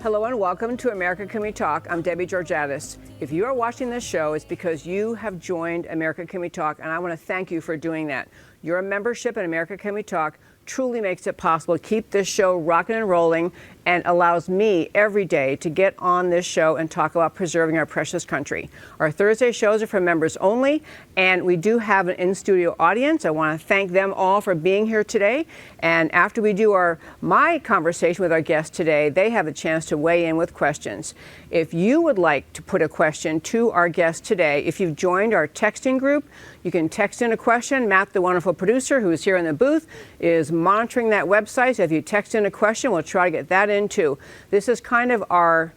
Hello and welcome to America Can We Talk. I'm Debbie Georgatos. If you are watching this show, it's because you have joined America Can We Talk, and I want to thank you for doing that. Your membership in America Can We Talk truly makes it possible to keep this show rocking and rolling and allows me every day to get on this show and talk about preserving our precious country. Our Thursday shows are for members only, and we do have an in-studio audience. I want to thank them all for being here today. And after we do my conversation with our guest today, they have a chance to weigh in with questions. If you would like to put a question to our guest today, if you've joined our texting group, you can text in a question. Matt, the wonderful producer who is here in the booth, is monitoring that website. So if you text in a question, we'll try to get that in too. This is kind of our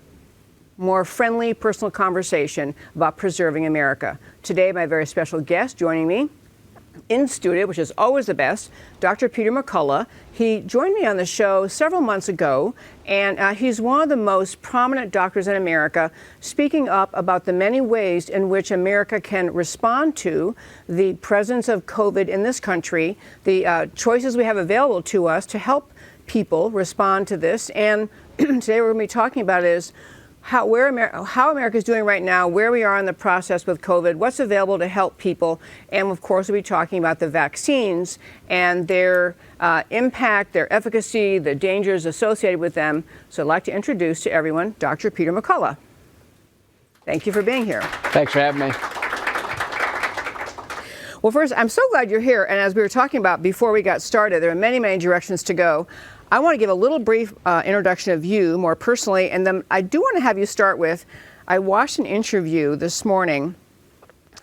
more friendly personal conversation about preserving America. Today, my very special guest joining me in studio, which is always the best, Dr. Peter Mccullough. He joined me on the show several months ago, and he's one of the most prominent doctors in America, speaking up about the many ways in which America can respond to the presence of COVID in this country, the choices we have available to us to help people respond to this. And today we're going to be talking about is how America is doing right now, where we are in the process with COVID, what's available to help people, and of course we'll be talking about the vaccines and their impact, their efficacy, the dangers associated with them. So I'd like to introduce to everyone Dr. Peter Mccullough. Thank you for being here. Thanks for having me. Well, first, I'm so glad you're here. And as we were talking about before we got started, there are many, many directions to go. I want to give a little brief introduction of you more personally, and then I do want to have you start with, I watched an interview this morning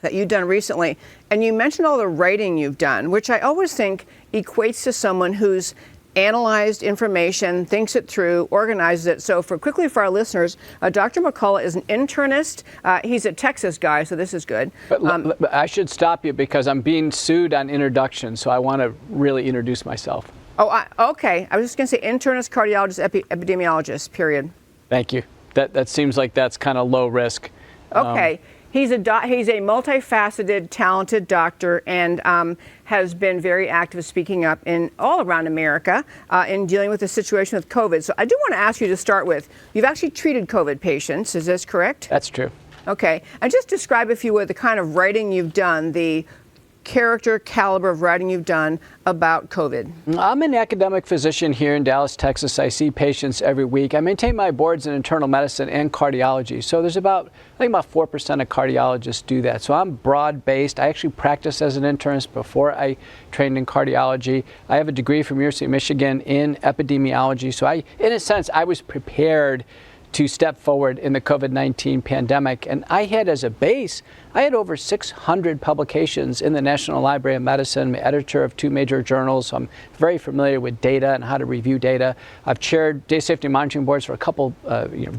that you've done recently, and you mentioned all the writing you've done, which I always think equates to someone who's analyzed information, thinks it through, organizes it. So quickly for our listeners, Dr. Mccullough is an internist. He's a Texas guy, so this is good. But I should stop you because I'm being sued on introduction, so I want to really introduce myself. Oh, okay. I was just going to say internist, cardiologist, epidemiologist, period. Thank you. That seems like that's kind of low risk. Okay. He's a multifaceted, talented doctor and has been very active speaking up in all around America in dealing with the situation with COVID. So I do want to ask you to start with, you've actually treated COVID patients. Is this correct? That's true. Okay. And just describe, if you would, the kind of writing you've done, the character caliber of writing you've done about COVID. I'm an academic physician here in Dallas, Texas. I see patients every week. I maintain my boards in internal medicine and cardiology. So there's I think about 4% of cardiologists do that. So I'm broad-based. I actually practiced as an internist before I trained in cardiology. I have a degree from University of Michigan in epidemiology. So in a sense, I was prepared to step forward in the COVID-19 pandemic. And I had as a base, I had over 600 publications in the National Library of Medicine. I'm editor of 2 major journals, so I'm very familiar with data and how to review data. I've chaired data safety monitoring boards for a couple,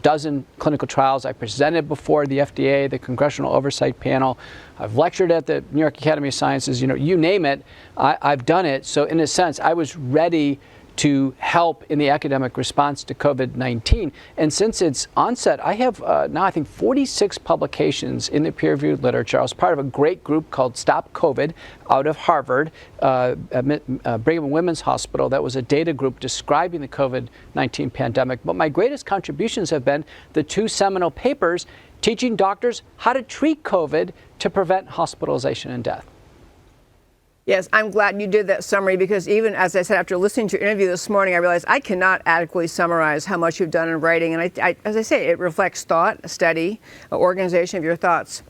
dozen clinical trials. I presented before the FDA, the Congressional Oversight Panel. I've lectured at the New York Academy of Sciences. You name it, I've done it. So in a sense, I was ready to help in the academic response to COVID-19. And since its onset, I have now, I think, 46 publications in the peer-reviewed literature. I was part of a great group called Stop COVID out of Harvard, Brigham and Women's Hospital. That was a data group describing the COVID-19 pandemic. But my greatest contributions have been the 2 seminal papers teaching doctors how to treat COVID to prevent hospitalization and death. Yes, I'm glad you did that summary, because even as I said, after listening to your interview this morning, I realized I cannot adequately summarize how much you've done in writing. And as I say, it reflects thought, study, organization of your thoughts.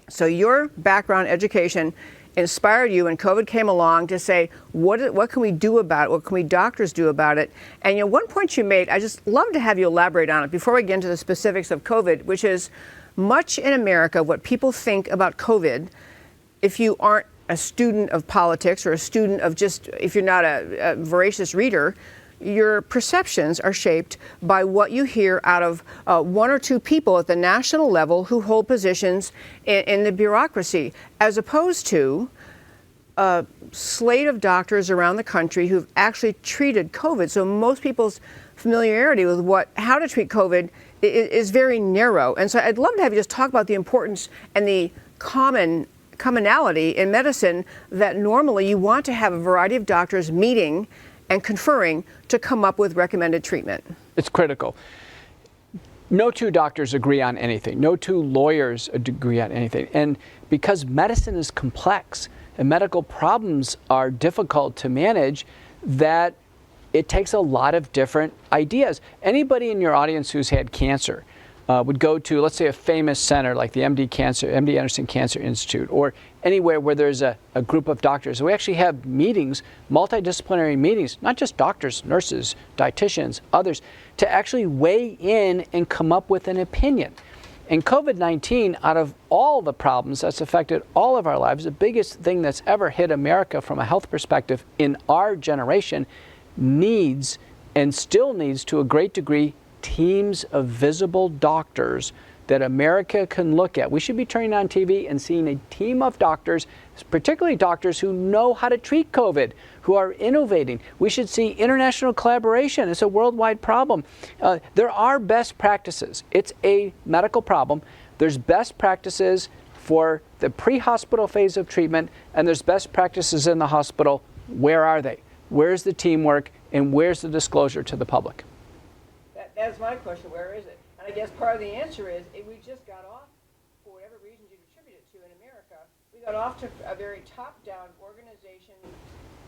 So your background, education, inspired you when COVID came along to say, what can we do about it? What can we doctors do about it? And one point you made, I just love to have you elaborate on it before we get into the specifics of COVID, which is much in America, what people think about COVID, if you aren't a student of politics or a student of if you're not a voracious reader, your perceptions are shaped by what you hear out of 1 or 2 people at the national level who hold positions in the bureaucracy, as opposed to a slate of doctors around the country who've actually treated COVID. So most people's familiarity with how to treat COVID is very narrow. And so I'd love to have you just talk about the importance and the commonality in medicine that normally you want to have a variety of doctors meeting and conferring to come up with recommended treatment. It's critical. No two doctors agree on anything. No two lawyers agree on anything. And because medicine is complex and medical problems are difficult to manage, that it takes a lot of different ideas. Anybody in your audience who's had cancer would go to, let's say, a famous center like the MD Anderson Cancer Institute, or anywhere where there's a group of doctors. We actually have meetings, multidisciplinary meetings, not just doctors, nurses, dietitians, others, to actually weigh in and come up with an opinion. And COVID-19, out of all the problems that's affected all of our lives, the biggest thing that's ever hit America from a health perspective in our generation, needs and still needs to a great degree teams of visible doctors that America can look at. We should be turning on TV and seeing a team of doctors, particularly doctors who know how to treat COVID, who are innovating. We should see international collaboration. It's a worldwide problem. There are best practices. It's a medical problem. There's best practices for the pre-hospital phase of treatment, and there's best practices in the hospital. Where are they? Where's the teamwork, and where's the disclosure to the public? That's my question. Where is it? And I guess part of the answer is we just got off, for whatever reason you attribute it to in America, we got off to a very top-down organization,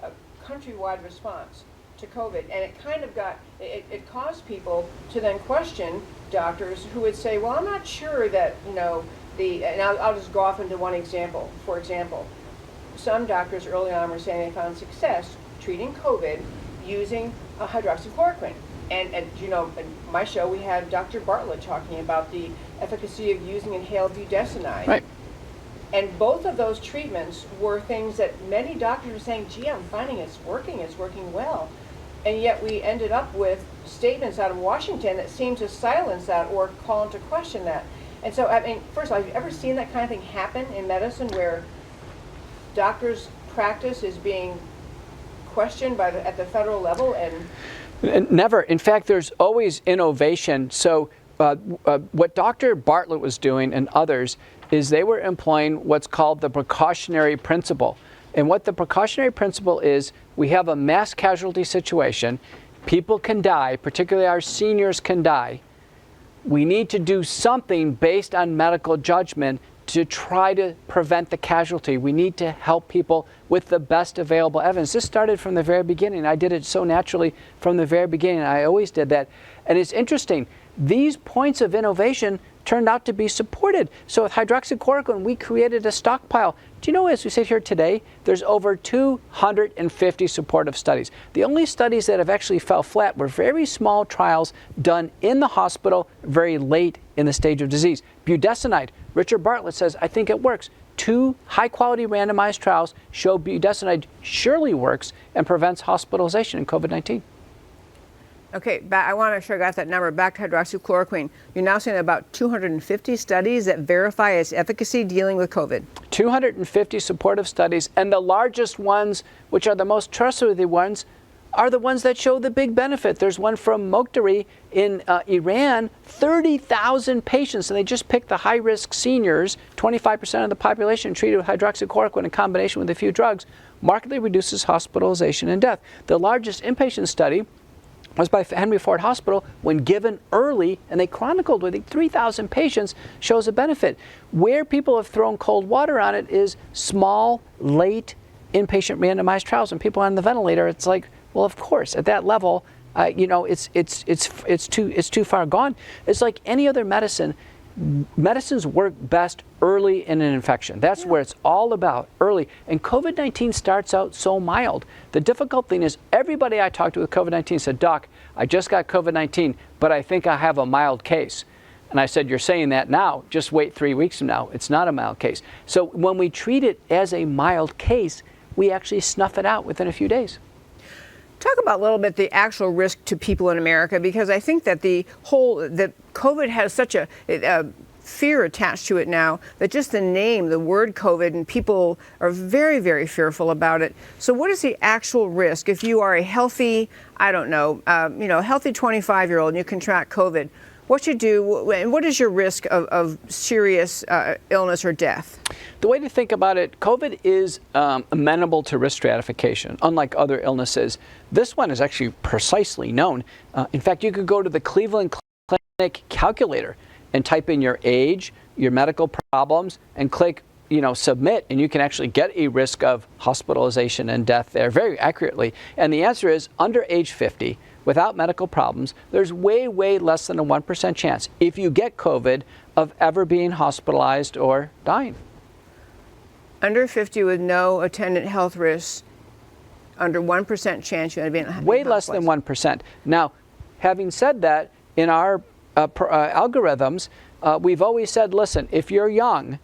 a countrywide response to COVID. And it kind of got, it caused people to then question doctors who would say, well, I'm not sure that, and I'll just go off into one example. For example, some doctors early on were saying they found success treating COVID using hydroxychloroquine. And in my show, we had Dr. Bartlett talking about the efficacy of using inhaled budesonide. Right. And both of those treatments were things that many doctors were saying, gee, I'm finding it's working well. And yet we ended up with statements out of Washington that seemed to silence that or call into question that. And so, I mean, first of all, have you ever seen that kind of thing happen in medicine where doctors' practice is being questioned at the federal level? Never. In fact, there's always innovation. So what Dr. Bartlett was doing and others is they were employing what's called the precautionary principle. And what the precautionary principle is, we have a mass casualty situation. People can die, particularly our seniors can die. We need to do something based on medical judgment to try to prevent the casualty. We need to help people with the best available evidence. This started from the very beginning. I did it so naturally from the very beginning. I always did that. And it's interesting, these points of innovation turned out to be supported. So with hydroxychloroquine, we created a stockpile. Do you know, as we sit here today, there's over 250 supportive studies. The only studies that have actually fell flat were very small trials done in the hospital very late in the stage of disease. Budesonide, Richard Bartlett says, I think it works. 2 high-quality randomized trials show budesonide surely works and prevents hospitalization in COVID-19. Okay, I want to make sure I got that number. Back to hydroxychloroquine. You're now saying about 250 studies that verify its efficacy dealing with COVID. 250 supportive studies, and the largest ones, which are the most trustworthy ones, are the ones that show the big benefit. There's one from Mokhtari in Iran, 30,000 patients, and they just picked the high-risk seniors, 25% of the population treated with hydroxychloroquine in combination with a few drugs, markedly reduces hospitalization and death. The largest inpatient study was by Henry Ford Hospital when given early, and they chronicled with 3,000 patients, shows a benefit. Where people have thrown cold water on it is small, late, inpatient randomized trials, and people on the ventilator. It's like, well, of course, at that level, it's too far gone. It's like any other medicine. Medicines work best early in an infection. That's where it's all about, early. And COVID-19 starts out so mild. The difficult thing is everybody I talked to with COVID-19 said, Doc, I just got COVID-19, but I think I have a mild case. And I said, you're saying that now. Just wait 3 weeks from now. It's not a mild case. So when we treat it as a mild case, we actually snuff it out within a few days. Talk about a little bit the actual risk to people in America, because I think that that COVID has such a fear attached to it now that just the name, the word COVID, and people are very, very fearful about it. So what is the actual risk if you are a healthy, healthy 25-year-old and you contract COVID? What you do, and what is your risk of serious illness or death? The way to think about it, COVID is amenable to risk stratification, unlike other illnesses. This one is actually precisely known. In fact, you could go to the Cleveland Clinic clinic calculator and type in your age, your medical problems, and click submit, and you can actually get a risk of hospitalization and death there very accurately. And the answer is under age 50, without medical problems, there's way, way less than a 1% chance, if you get COVID, of ever being hospitalized or dying. Under 50 with no attendant health risks, under 1% chance you're going to be way less than 1%. Now, having said that, in our algorithms, we've always said, listen, if you're young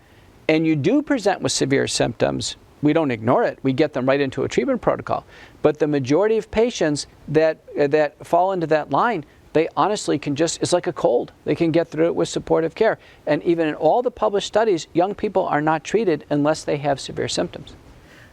and you do present with severe symptoms, we don't ignore it. We get them right into a treatment protocol. But the majority of patients that fall into that line, they honestly can it's like a cold. They can get through it with supportive care. And even in all the published studies, young people are not treated unless they have severe symptoms.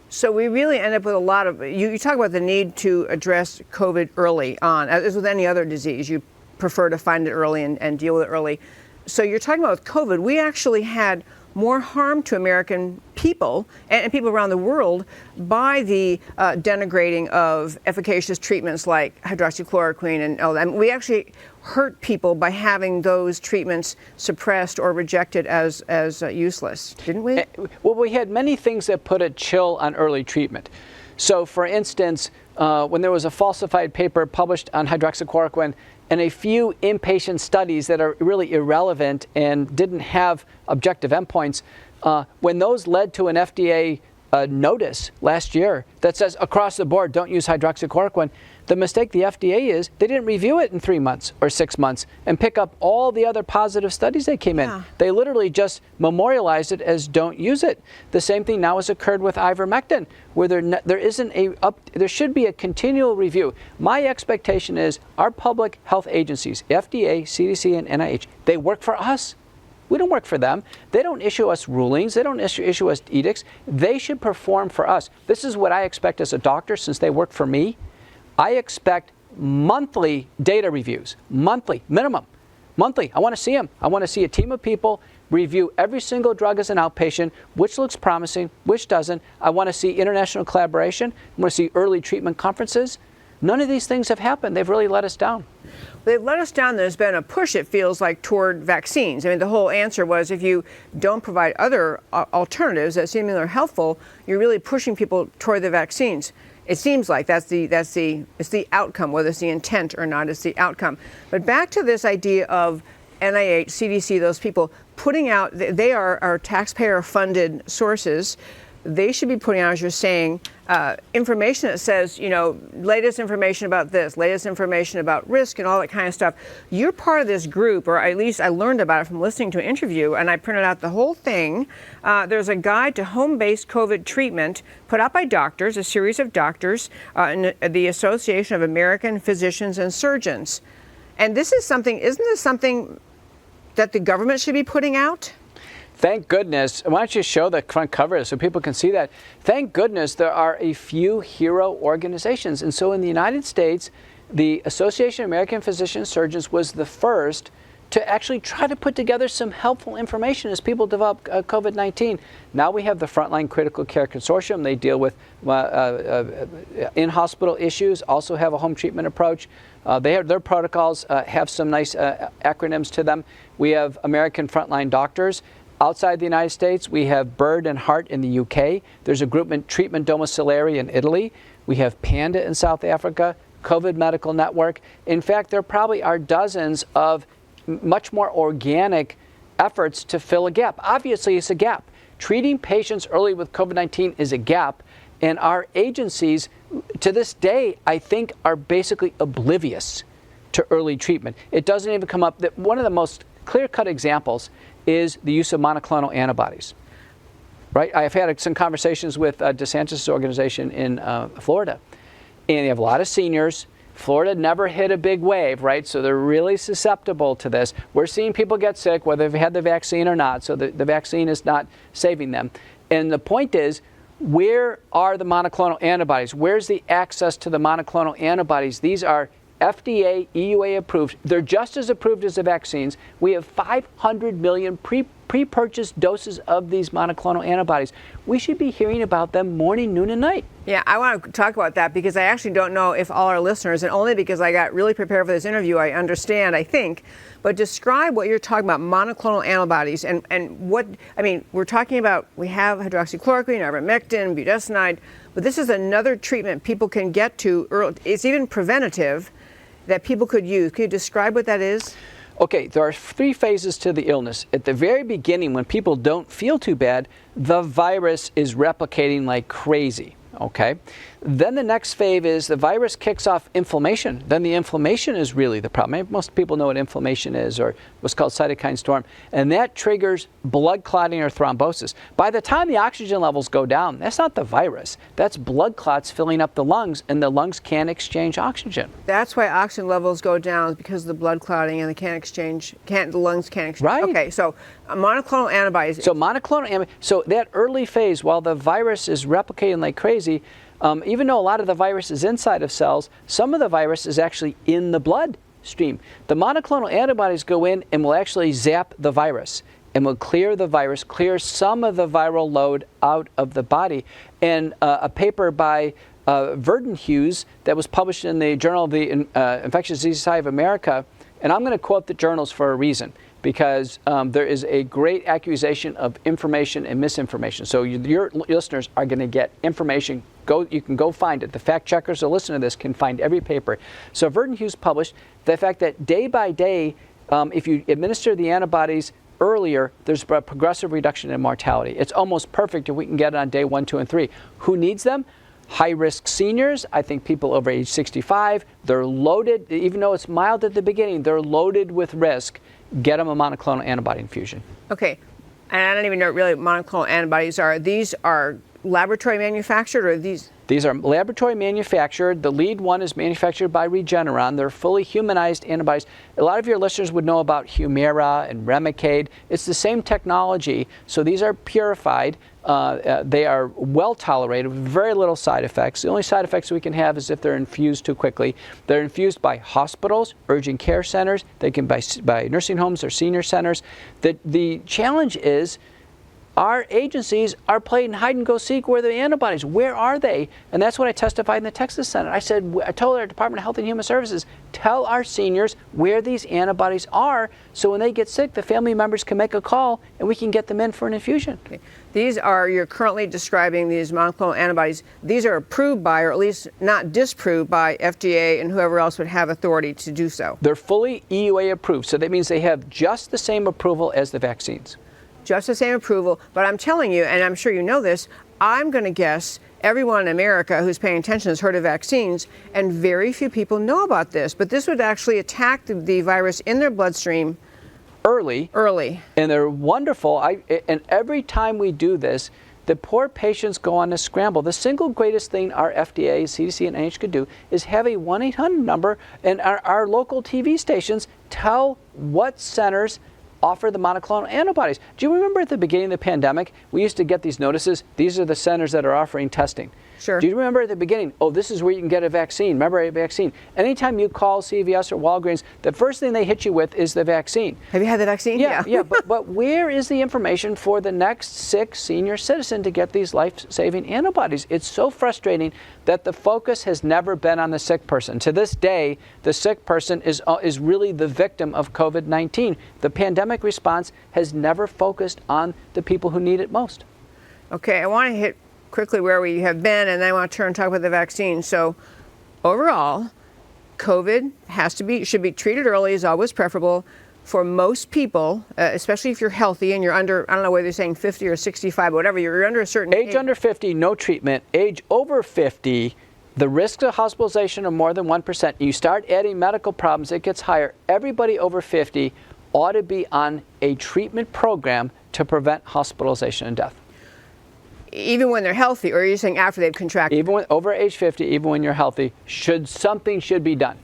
So we really end up with a lot of, you talk about the need to address COVID early on. As with any other disease, you prefer to find it early and deal with it early. So you're talking about with COVID, we actually had more harm to American people and people around the world by the denigrating of efficacious treatments like hydroxychloroquine and all that. We actually hurt people by having those treatments suppressed or rejected as useless, didn't we? Well, we had many things that put a chill on early treatment. So, for instance, when there was a falsified paper published on hydroxychloroquine and a few inpatient studies that are really irrelevant and didn't have objective endpoints, when those led to an FDA notice last year that says across the board, don't use hydroxychloroquine, the mistake the FDA is they didn't review it in 3 months or 6 months and pick up all the other positive studies that came in. They literally just memorialized it as don't use it. The same thing now has occurred with ivermectin, where there should be a continual review. My expectation is our public health agencies, FDA, CDC, and NIH, they work for us. We don't work for them. They don't issue us rulings. They don't issue us edicts. They should perform for us. This is what I expect as a doctor, since they work for me. I expect monthly data reviews, monthly, minimum, monthly. I want to see them. I want to see a team of people review every single drug as an outpatient, which looks promising, which doesn't. I want to see international collaboration. I want to see early treatment conferences. None of these things have happened. They've really let us down. They've let us down. There's been a push, it feels like, toward vaccines. I mean, the whole answer was if you don't provide other alternatives that seemingly are helpful, you're really pushing people toward the vaccines. It seems like it's the outcome, whether it's the intent or not, it's the outcome. But back to this idea of NIH, CDC, those people putting out, they are our taxpayer-funded sources. They should be putting out, as you're saying, information that says, latest information about this, latest information about risk and all that kind of stuff. You're part of this group, or at least I learned about it from listening to an interview, and I printed out the whole thing. There's a guide to home-based COVID treatment put out by doctors, a series of doctors, in the Association of American Physicians and Surgeons. And isn't this something that the government should be putting out? Thank goodness. Why don't you show the front cover so people can see that? Thank goodness there are a few hero organizations. And so in the United States, the Association of American Physicians and Surgeons was the first to actually try to put together some helpful information as people develop COVID-19. Now we have the Frontline Critical Care Consortium. They deal with in-hospital issues, also have a home treatment approach. Their protocols have some nice acronyms to them. We have American Frontline Doctors. Outside the United States, we have Bird and Heart in the UK. There's a group in Treatment Domiciliary in Italy. We have PANDA in South Africa, COVID Medical Network. In fact, there probably are dozens of much more organic efforts to fill a gap. Obviously, it's a gap. Treating patients early with COVID-19 is a gap, and our agencies, to this day, I think, are basically oblivious to early treatment. It doesn't even come up. One of the most clear-cut examples is the use of monoclonal antibodies, right? I've had some conversations with DeSantis' organization in Florida, and they have a lot of seniors. Florida never hit a big wave, right? So they're really susceptible to this. We're seeing people get sick, whether they've had the vaccine or not, so the vaccine is not saving them. And the point is, where are the monoclonal antibodies? Where's the access to the monoclonal antibodies? These are FDA, EUA approved. They're just as approved as the vaccines. We have 500 million pre-purchased doses of these monoclonal antibodies. We should be hearing about them morning, noon, and night. Yeah, I want to talk about that because I actually don't know if all our listeners, and only because I got really prepared for this interview, I understand, I think. But describe what you're talking about, monoclonal antibodies, and what, I mean, we're talking about, we have hydroxychloroquine, ivermectin, budesonide, but this is another treatment people can get to early. It's even preventative that people could use. Can you describe what that is? Okay, there are 3 phases to the illness. At the very beginning, when people don't feel too bad, the virus is replicating like crazy. Okay, then the next phase is the virus kicks off inflammation. Then the inflammation is really the problem. Most people know what inflammation is, or what's called cytokine storm, and that triggers blood clotting or thrombosis. By the time the oxygen levels go down, that's not the virus. That's blood clots filling up the lungs, and the lungs can't exchange oxygen. That's why oxygen levels go down, because of the blood clotting, and the lungs can't exchange. Right. Okay, so monoclonal antibodies. So that early phase, while the virus is replicating like crazy, even though a lot of the virus is inside of cells, some of the virus is actually in the blood stream. The monoclonal antibodies go in and will actually zap the virus and will clear the virus, clear some of the viral load out of the body. And a paper by Verdenhuis that was published in the Journal of the Infectious Disease Society of America, and I'm going to quote the journals for a reason, because there is a great accusation of information and misinformation. So your listeners are going to get information. You can go find it. The fact checkers who listen to this can find every paper. So Verdenhuis published the fact that day by day, if you administer the antibodies earlier, there's a progressive reduction in mortality. It's almost perfect if we can get it on day 1, 2, and 3. Who needs them? High-risk seniors, I think people over age 65. They're loaded, even though it's mild at the beginning, they're loaded with risk. Get them a monoclonal antibody infusion. Okay, and I don't even know what really monoclonal antibodies are. These are laboratory manufactured, or these? These are laboratory manufactured. The lead one is manufactured by Regeneron. They're fully humanized antibodies. A lot of your listeners would know about Humira and Remicade. It's the same technology. So these are purified. They are well tolerated with very little side effects. The only side effects we can have is if they're infused too quickly. They're infused by hospitals, urgent care centers. They can by nursing homes or senior centers. The challenge is our agencies are playing hide and go seek. Where are the antibodies? Where are they? And that's what I testified in the Texas Senate. I told our Department of Health and Human Services, tell our seniors where these antibodies are, so when they get sick, the family members can make a call and we can get them in for an infusion. Okay. These are, you're currently describing these monoclonal antibodies. These are approved by, or at least not disproved by, FDA and whoever else would have authority to do so. They're fully EUA approved, so that means they have just the same approval as the vaccines. Just the same approval, but I'm telling you, and I'm sure you know this, I'm going to guess everyone in America who's paying attention has heard of vaccines, and very few people know about this. But this would actually attack the virus in their bloodstream early. And they're wonderful. And every time we do this, the poor patients go on a scramble. The single greatest thing our FDA, CDC, and NIH could do is have a 1-800 number, and our local TV stations tell what centers offer the monoclonal antibodies. Do you remember at the beginning of the pandemic, we used to get these notices? These are the centers that are offering testing. Sure. Do you remember at the beginning, oh, this is where you can get a vaccine. Remember a vaccine. Anytime you call CVS or Walgreens, the first thing they hit you with is the vaccine. Have you had the vaccine? Yeah. But where is the information for the next sick senior citizen to get these life-saving antibodies? It's so frustrating that the focus has never been on the sick person. To this day, the sick person is really the victim of COVID-19. The pandemic response has never focused on the people who need it most. Okay, I want to hit quickly where we have been, and then I want to turn and talk about the vaccine. So overall, COVID should be treated early, is always preferable for most people, especially if you're healthy and you're under, I don't know whether you're saying 50 or 65, whatever, you're under a certain age. Under 50, no treatment. Age over 50, the risk of hospitalization are more than 1%. You start adding medical problems, it gets higher. Everybody over 50 ought to be on a treatment program to prevent hospitalization and death. Even when they're healthy, or are you saying after they've contracted? Even when, over age 50, even when you're healthy, something should be done.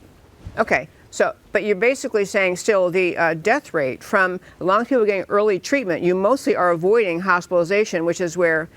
Okay, so, but you're basically saying still the death rate from as long as people are getting early treatment, you mostly are avoiding hospitalization, which is where,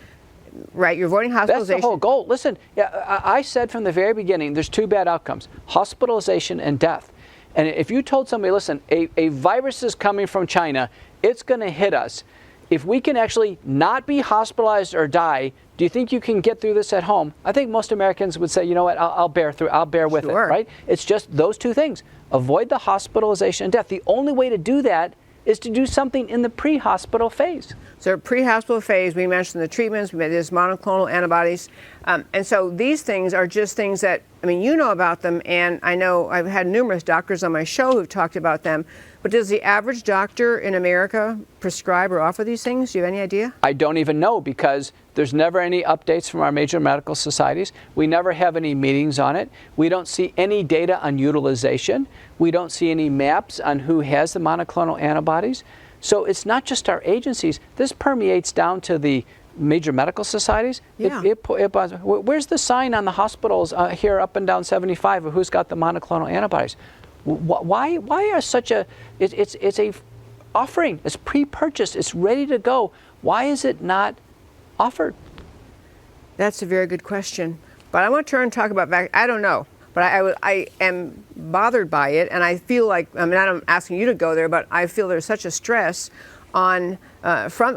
right, you're avoiding hospitalization. That's the whole goal. Listen, I said from the very beginning, there's 2 bad outcomes, hospitalization and death. And if you told somebody, listen, a virus is coming from China, it's going to hit us. If we can actually not be hospitalized or die, do you think you can get through this at home? I think most Americans would say, you know what, I'll bear through, I'll bear with it, right? It's just those two things. Avoid the hospitalization and death. The only way to do that is to do something in the pre-hospital phase. So pre-hospital phase, we mentioned the treatments, we mentioned monoclonal antibodies. And so these things are just things that, I mean, you know about them, and I know I've had numerous doctors on my show who've talked about them. But does the average doctor in America prescribe or offer these things? Do you have any idea? I don't even know, because there's never any updates from our major medical societies. We never have any meetings on it. We don't see any data on utilization. We don't see any maps on who has the monoclonal antibodies. So it's not just our agencies. This permeates down to the major medical societies. Yeah. Where's the sign on the hospitals here up and down 75 of who's got the monoclonal antibodies? Why are such a, it's a offering, it's pre-purchased, it's ready to go. Why is it not offered? That's a very good question. But I want to turn and talk about I don't know, but I am bothered by it, and I feel like, I mean, I'm asking you to go there, but I feel there's such a stress on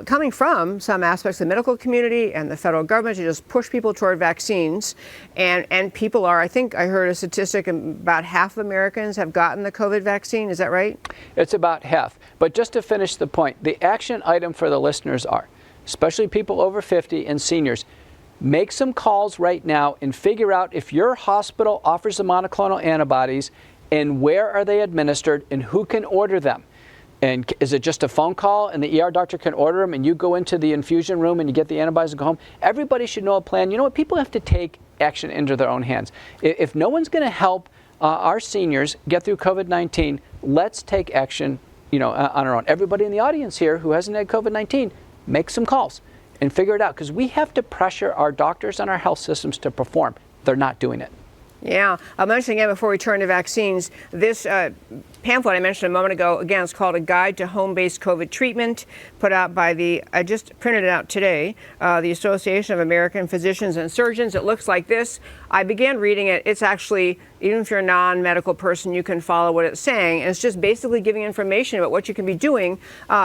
coming from some aspects of the medical community and the federal government to just push people toward vaccines. And people are, I think I heard a statistic, about half of Americans have gotten the COVID vaccine. Is that right? It's about half. But just to finish the point, the action item for the listeners are, especially people over 50 and seniors, make some calls right now and figure out if your hospital offers the monoclonal antibodies, and where are they administered, and who can order them. And is it just a phone call and the ER doctor can order them and you go into the infusion room and you get the antibodies and go home? Everybody should know a plan. You know what? People have to take action into their own hands. If no one's going to help our seniors get through COVID-19, let's take action, on our own. Everybody in the audience here who hasn't had COVID-19, make some calls and figure it out, because we have to pressure our doctors and our health systems to perform. They're not doing it. Yeah, I'll mention again before we turn to vaccines, this pamphlet I mentioned a moment ago, again, it's called A Guide to Home-Based COVID Treatment, put out by I just printed it out today, the Association of American Physicians and Surgeons. It looks like this. I began reading it. It's actually, even if you're a non-medical person, you can follow what it's saying. And it's just basically giving information about what you can be doing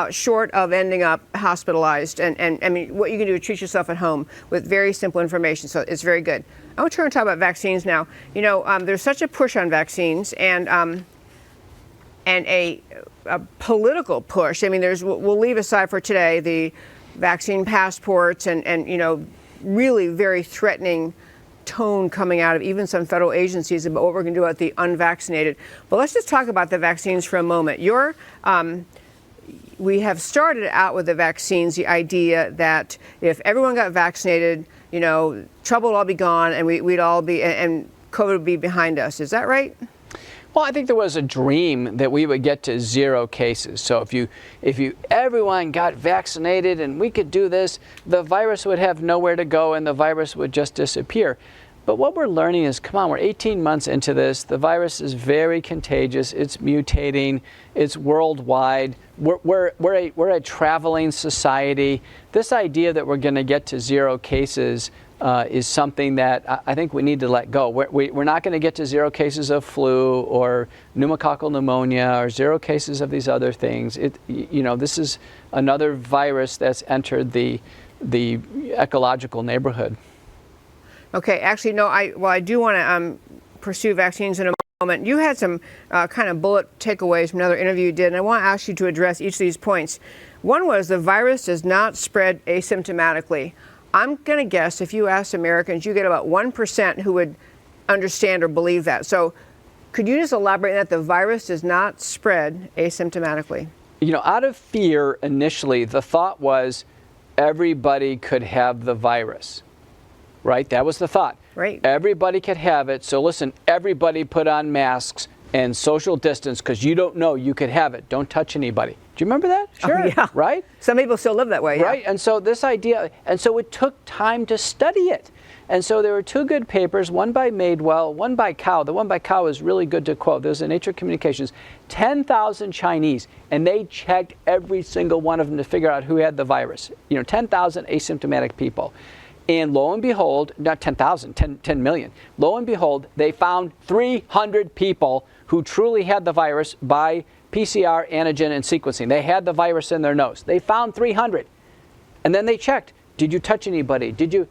short of ending up hospitalized. And I mean, what you can do to treat yourself at home with very simple information. So it's very good. I want to turn and talk about vaccines now. There's such a push on vaccines, and a political push. I mean, we'll leave aside for today the vaccine passports and really very threatening tone coming out of even some federal agencies about what we're going to do about the unvaccinated. But let's just talk about the vaccines for a moment. We have started out with the vaccines, the idea that if everyone got vaccinated, trouble would all be gone, and we'd all be, and COVID would be behind us. Is that right? Well, I think there was a dream that we would get to 0 cases. So if everyone got vaccinated and we could do this, the virus would have nowhere to go and the virus would just disappear. But what we're learning is, come on, we're 18 months into this. The virus is very contagious. It's mutating. It's worldwide. We're a traveling society. This idea that we're going to get to 0 cases is something that I think we need to let go. We're not going to get to 0 cases of flu or pneumococcal pneumonia or 0 cases of these other things. This is another virus that's entered the ecological neighborhood. Okay, actually, no, I do want to pursue vaccines in a moment. You had some kind of bullet takeaways from another interview you did, and I want to ask you to address each of these points. One was the virus does not spread asymptomatically. I'm going to guess if you ask Americans, you get about 1% who would understand or believe that. So could you just elaborate on that? The virus does not spread asymptomatically. Out of fear, initially, the thought was everybody could have the virus. Right? That was the thought. Right. Everybody could have it. So listen, everybody put on masks and social distance, because you don't know, you could have it. Don't touch anybody. Do you remember that? Sure. Oh, yeah. Right? Some people still live that way. Right. Yeah. And so this idea, and so it took time to study it. And so there were 2 good papers, one by Madewell, one by Cow. The one by Cow is really good to quote. There's in Nature Communications, 10,000 Chinese, and they checked every single one of them to figure out who had the virus. 10,000 asymptomatic people. And lo and behold, not 10,000, 10 million. Lo and behold, they found 300 people who truly had the virus by PCR, antigen, and sequencing. They had the virus in their nose. They found 300. And then they checked, did you touch anybody? Did you?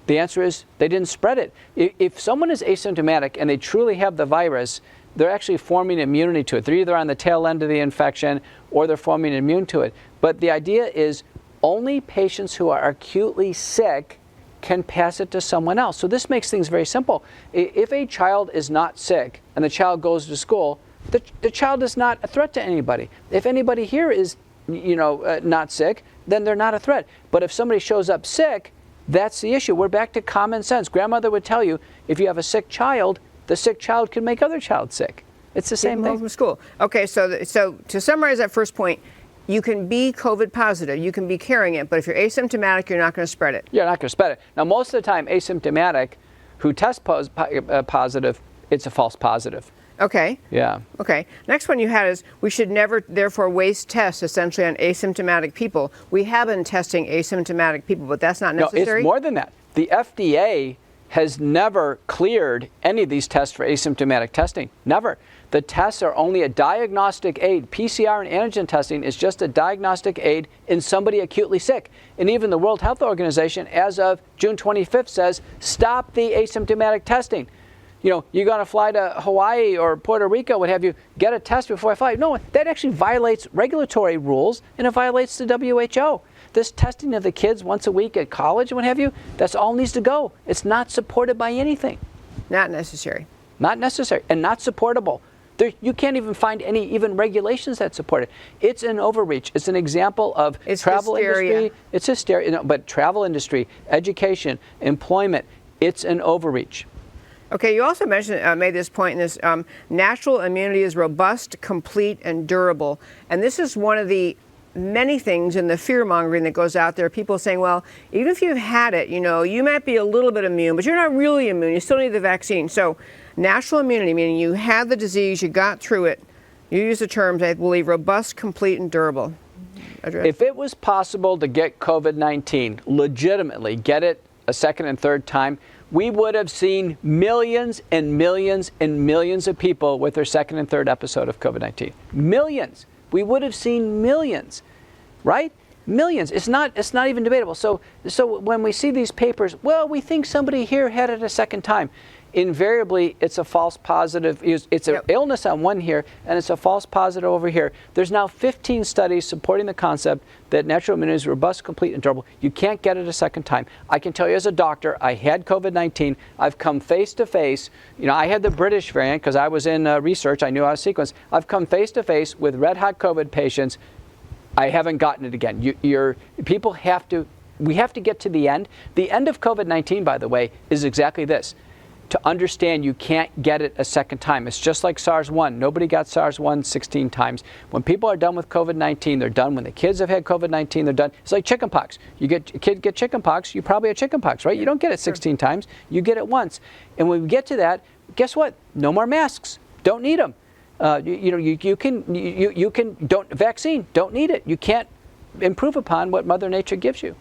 The answer is they didn't spread it. If someone is asymptomatic and they truly have the virus, they're actually forming immunity to it. They're either on the tail end of the infection or they're forming immune to it. But the idea is only patients who are acutely sick can pass it to someone else. So this makes things very simple. If a child is not sick and the child goes to school, the child is not a threat to anybody. If anybody here is, not sick, then they're not a threat. But if somebody shows up sick, that's the issue. We're back to common sense. Grandmother would tell you, if you have a sick child, the sick child can make other child sick. It's the same thing. From school. Okay, so to summarize that first point, you can be COVID positive, you can be carrying it, but if you're asymptomatic, you're not going to spread it. You're not going to spread it. Now, most of the time, asymptomatic who test positive, it's a false positive. Okay. Yeah. Okay. Next one you had is we should never, therefore, waste tests essentially on asymptomatic people. We have been testing asymptomatic people, but that's not necessary? No, it's more than that. The FDA has never cleared any of these tests for asymptomatic testing. Never. The tests are only a diagnostic aid. PCR and antigen testing is just a diagnostic aid in somebody acutely sick. And even the World Health Organization, as of June 25th, says, stop the asymptomatic testing. You're going to fly to Hawaii or Puerto Rico, what have you, get a test before I fly. No, that actually violates regulatory rules, and it violates the WHO. This testing of the kids once a week at college and what have you, that's all needs to go. It's not supported by anything. Not necessary. Not necessary and not supportable. You can't even find any even regulations that support it. It's an overreach. It's an example of travel industry. It's hysteria. But travel industry, education, employment, it's an overreach. Okay, you also made this point in this, natural immunity is robust, complete, and durable. And this is one of the many things in the fear-mongering that goes out there. People saying, well, even if you've had it, you might be a little bit immune, but you're not really immune. You still need the vaccine. So natural immunity, meaning you had the disease, you got through it. You use the terms, I believe, robust, complete, and durable. If it was possible to get COVID-19, legitimately get it a second and third time, we would have seen millions and millions and millions of people with their second and third episode of COVID-19. Millions. We would have seen millions, right? Millions. It's not even debatable. So when we see these papers, well, we think somebody here had it a second time. Invariably, it's a false positive. It's an illness on one here, and it's a false positive over here. There's now 15 studies supporting the concept that natural immunity is robust, complete, and durable. You can't get it a second time. I can tell you as a doctor, I had COVID-19. I've come face to face. I had the British variant because I was in research. I knew I was sequenced. I've come face to face with red hot COVID patients. I haven't gotten it again. We have to get to the end. The end of COVID-19, by the way, is exactly this. To understand you can't get it a second time. It's just like SARS-1. Nobody got SARS-1 16 times. When people are done with COVID-19, they're done. When the kids have had COVID-19, they're done. It's like chickenpox. A kid get chickenpox, you probably have chickenpox, right? You don't get it 16 times. You get it once. And when we get to that, guess what? No more masks. Don't need them. Vaccine. Don't need it. You can't improve upon what Mother Nature gives you.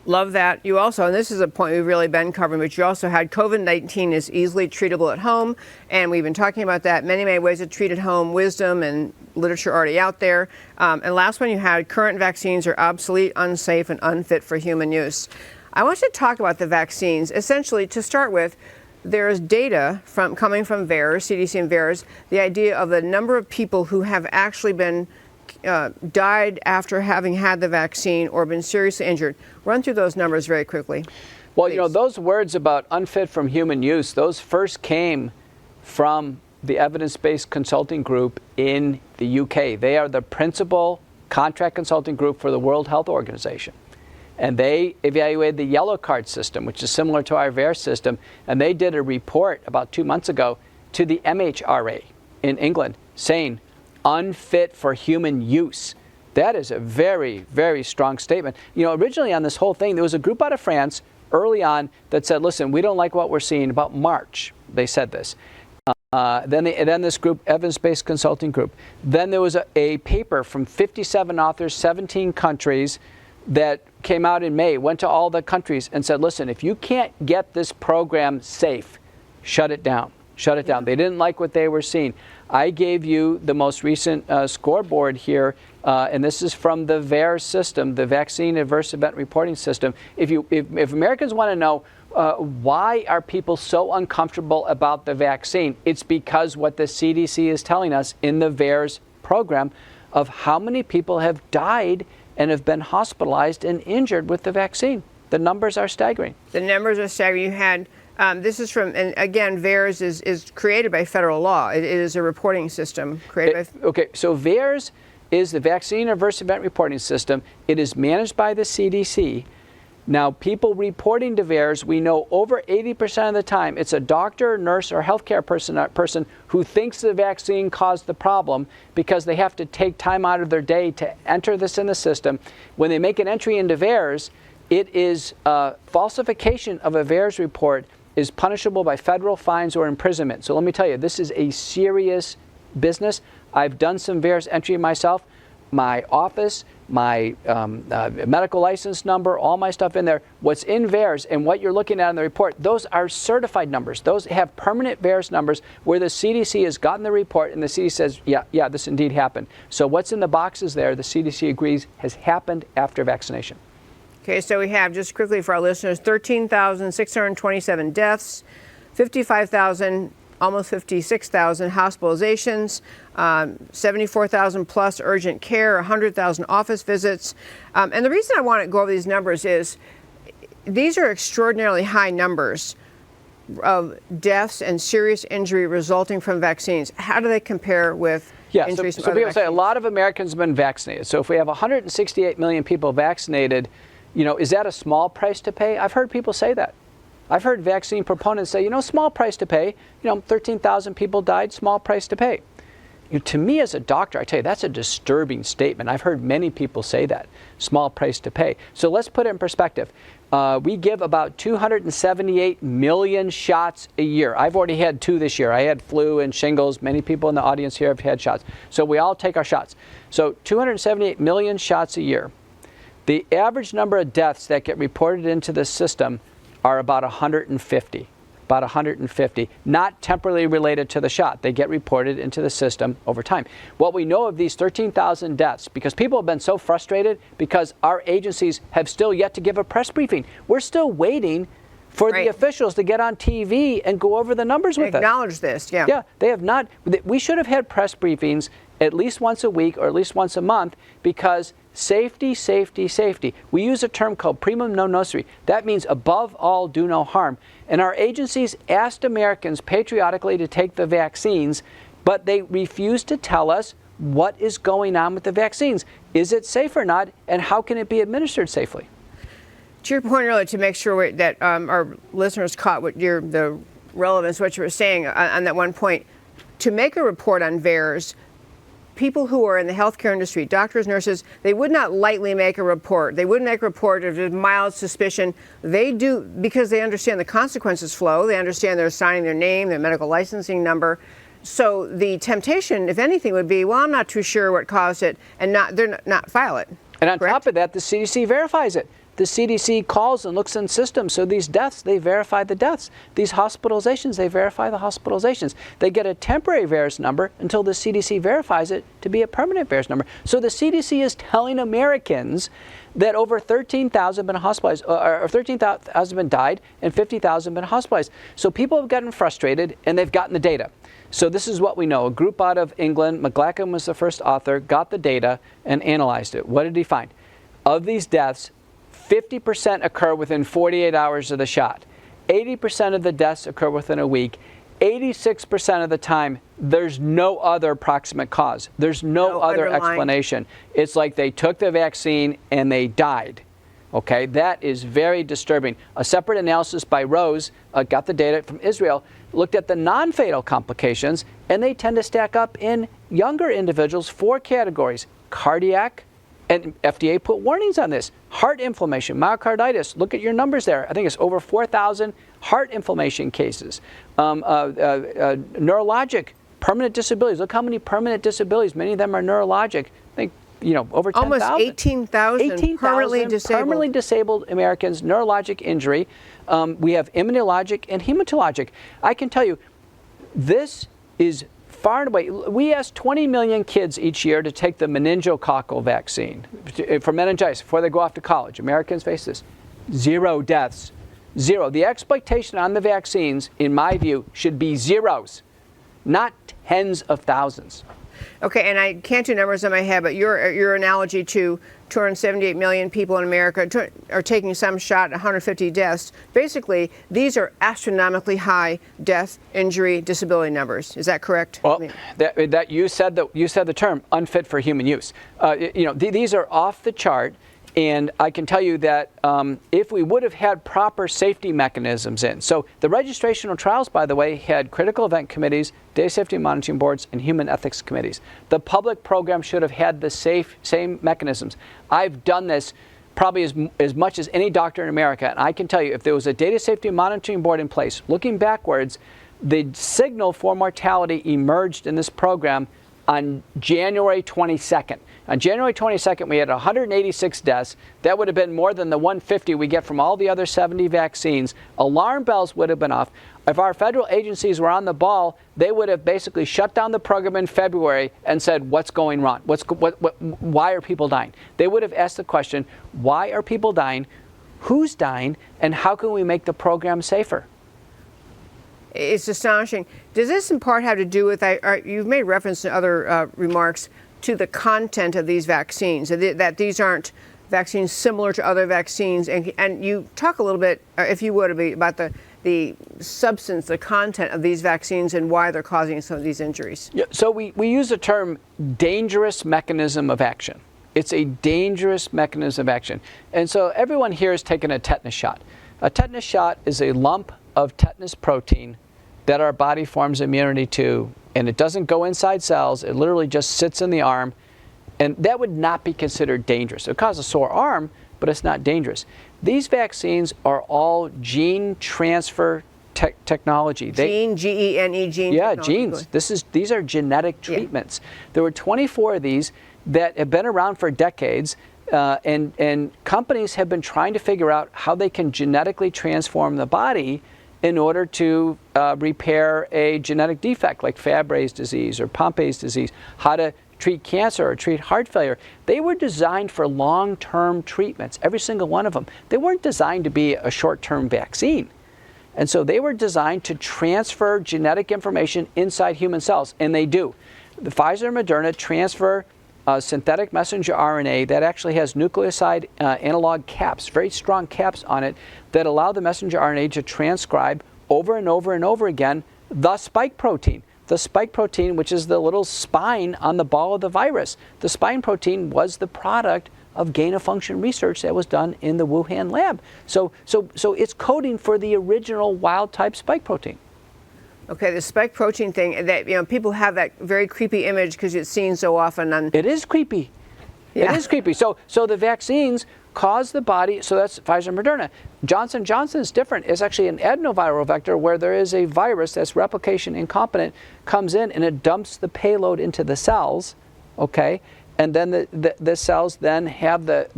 Love that. You also, and this is a point we've really been covering, but you also had COVID-19 is easily treatable at home, and we've been talking about that. Many ways to treat at home, wisdom and literature already out there. And last one you had, current vaccines are obsolete, unsafe, and unfit for human use. I want you to talk about the vaccines. Essentially, to start with, there's data coming from VAERS, CDC and VAERS, the idea of the number of people who have actually been died after having had the vaccine or been seriously injured. Run through those numbers very quickly. Well, please. Those words about unfit from human use, those first came from the evidence-based consulting group in the UK. They are the principal contract consulting group for the World Health Organization. And they evaluated the yellow card system, which is similar to our VAERS system, and they did a report about 2 months ago to the MHRA in England saying, unfit for human use. That is a very, very strong statement. Originally on this whole thing, there was a group out of France early on that said, listen, we don't like what we're seeing. About March, they said this. Then this group, evidence-based consulting group. Then there was a paper from 57 authors, 17 countries, that came out in May, went to all the countries and said, listen, if you can't get this program safe, shut it down. Shut it down. They didn't like what they were seeing. I gave you the most recent scoreboard here, and this is from the VAERS system, the Vaccine Adverse Event Reporting System. If Americans want to know why are people so uncomfortable about the vaccine, it's because what the CDC is telling us in the VAERS program of how many people have died and have been hospitalized and injured with the vaccine. The numbers are staggering. The numbers are staggering. You had this is from, and again, VAERS is created by federal law. It is a reporting system created by. Okay, so VAERS is the Vaccine Adverse Event Reporting System. It is managed by the CDC. Now, people reporting to VAERS, we know over 80% of the time, it's a doctor, nurse, or healthcare person who thinks the vaccine caused the problem because they have to take time out of their day to enter this in the system. When they make an entry into VAERS, it is falsification of a VAERS report is punishable by federal fines or imprisonment. So let me tell you, this is a serious business. I've done some VAERS entry myself. My office, my medical license number, all my stuff in there, what's in VAERS and what you're looking at in the report, those are certified numbers. Those have permanent VAERS numbers where the CDC has gotten the report and the CDC says, yeah, this indeed happened. So what's in the boxes there, the CDC agrees, has happened after vaccination. Okay, so we have, just quickly for our listeners, 13,627 deaths, 55,000, almost 56,000 hospitalizations, 74,000 plus urgent care, 100,000 office visits. And the reason I want to go over these numbers is these are extraordinarily high numbers of deaths and serious injury resulting from vaccines. How do they compare with injuries from other people vaccines? say a lot of Americans have been vaccinated. So if we have 168 million people vaccinated, is that a small price to pay? I've heard people say that. I've heard vaccine proponents say, small price to pay. 13,000 people died, small price to pay. To me as a doctor, I tell you, that's a disturbing statement. I've heard many people say that, small price to pay. So let's put it in perspective. We give about 278 million shots a year. I've already had 2 this year. I had flu and shingles. Many people in the audience here have had shots. So we all take our shots. So 278 million shots a year. The average number of deaths that get reported into the system are about 150. About 150, not temporarily related to the shot. They get reported into the system over time. What we know of these 13,000 deaths, because people have been so frustrated because our agencies have still yet to give a press briefing. We're still waiting for the officials to get on TV and go over the numbers with us. Acknowledge this, yeah. Yeah, they have not. We should have had press briefings at least once a week or at least once a month because safety, safety, safety. We use a term called primum non nocere. That means above all, do no harm. And our agencies asked Americans patriotically to take the vaccines, but they refused to tell us what is going on with the vaccines. Is it safe or not, and how can it be administered safely? To your point earlier, to make sure that our listeners caught the relevance of what you were saying on that one point, to make a report on VAERS, people who are in the healthcare industry, doctors, nurses, they would not lightly make a report. They wouldn't make a report if there's mild suspicion. They do because they understand the consequences flow. They understand they're signing their name, their medical licensing number. So the temptation, if anything, would be, well, I'm not too sure what caused it, and not file it. And on correct? top of that, the CDC verifies it. The CDC calls and looks in systems. So these deaths, they verify the deaths. These hospitalizations, they verify the hospitalizations. They get a temporary VAERS number until the CDC verifies it to be a permanent VAERS number. So the CDC is telling Americans that over 13,000 have been hospitalized, or 13,000 have been died, and 50,000 have been hospitalized. So people have gotten frustrated, and they've gotten the data. So this is what we know. A group out of England, McCullough was the first author, got the data and analyzed it. What did he find? Of these deaths, 50% occur within 48 hours of the shot. 80% of the deaths occur within a week. 86% of the time, there's no other proximate cause. There's no other explanation. It's like they took the vaccine and they died. Okay, that is very disturbing. A separate analysis by Rose got the data from Israel, looked at the non-fatal complications, and they tend to stack up in younger individuals, 4 categories: cardiac, and FDA put warnings on this. Heart inflammation, myocarditis, look at your numbers there. I think it's over 4,000 heart inflammation cases. Neurologic, permanent disabilities. Look how many permanent disabilities, many of them are neurologic. I think over 10,000. Almost 18,000 permanently disabled. Permanently disabled Americans, neurologic injury. We have immunologic and hematologic. I can tell you, this is far and away. We ask 20 million kids each year to take the meningococcal vaccine for meningitis before they go off to college. Americans face this. 0 deaths. 0. The expectation on the vaccines, in my view, should be zeros, not tens of thousands. Okay, and I can't do numbers in my head, but your analogy to 278 million people in America are taking some shot, 150 deaths. Basically, these are astronomically high death, injury, disability numbers. Is that correct? Well, that you said the term unfit for human use. These are off the chart. And I can tell you that if we would have had proper safety mechanisms in. So the registrational trials, by the way, had critical event committees, data safety monitoring boards, and human ethics committees. The public program should have had the same mechanisms. I've done this probably as much as any doctor in America. And I can tell you, if there was a data safety monitoring board in place, looking backwards, the signal for mortality emerged in this program on January 22nd. On January 22nd, we had 186 deaths. That would have been more than the 150 we get from all the other 70 vaccines. Alarm bells would have been off. If our federal agencies were on the ball, they would have basically shut down the program in February and said, what's going wrong? Why are people dying? They would have asked the question, why are people dying? Who's dying? And how can we make the program safer? It's astonishing. Does this in part have to do with, you've made reference in other remarks, to the content of these vaccines, that these aren't vaccines similar to other vaccines, and you talk a little bit, if you would, about the substance, the content of these vaccines and why they're causing some of these injuries. Yeah, so we use the term dangerous mechanism of action. It's a dangerous mechanism of action. And so everyone here has taken a tetanus shot. A tetanus shot is a lump of tetanus protein that our body forms immunity to, and it doesn't go inside cells. It literally just sits in the arm, and that would not be considered dangerous. It would cause a sore arm, but it's not dangerous. These vaccines are all gene transfer technology. Gene, G-E-N-E, gene Yeah, technology. genes. These are genetic treatments. Yeah. There were 24 of these that have been around for decades, and companies have been trying to figure out how they can genetically transform the body in order to repair a genetic defect like Fabry's disease or Pompe's disease, how to treat cancer or treat heart failure. They were designed for long-term treatments, every single one of them. They weren't designed to be a short-term vaccine. And so they were designed to transfer genetic information inside human cells, and they do. The Pfizer and Moderna transfer synthetic messenger RNA that actually has nucleoside analog caps, very strong caps on it, that allow the messenger RNA to transcribe over and over and over again the spike protein. The spike protein, which is the little spine on the ball of the virus. The spine protein was the product of gain-of-function research that was done in the Wuhan lab. So it's coding for the original wild-type spike protein. Okay, the spike protein thing, that people have that very creepy image because it's seen so often on. It is creepy. Yeah. It is creepy. So the vaccines cause the body, so that's Pfizer and Moderna. Johnson & Johnson is different. It's actually an adenoviral vector where there is a virus that's replication incompetent, comes in and it dumps the payload into the cells, okay? And then the cells then have the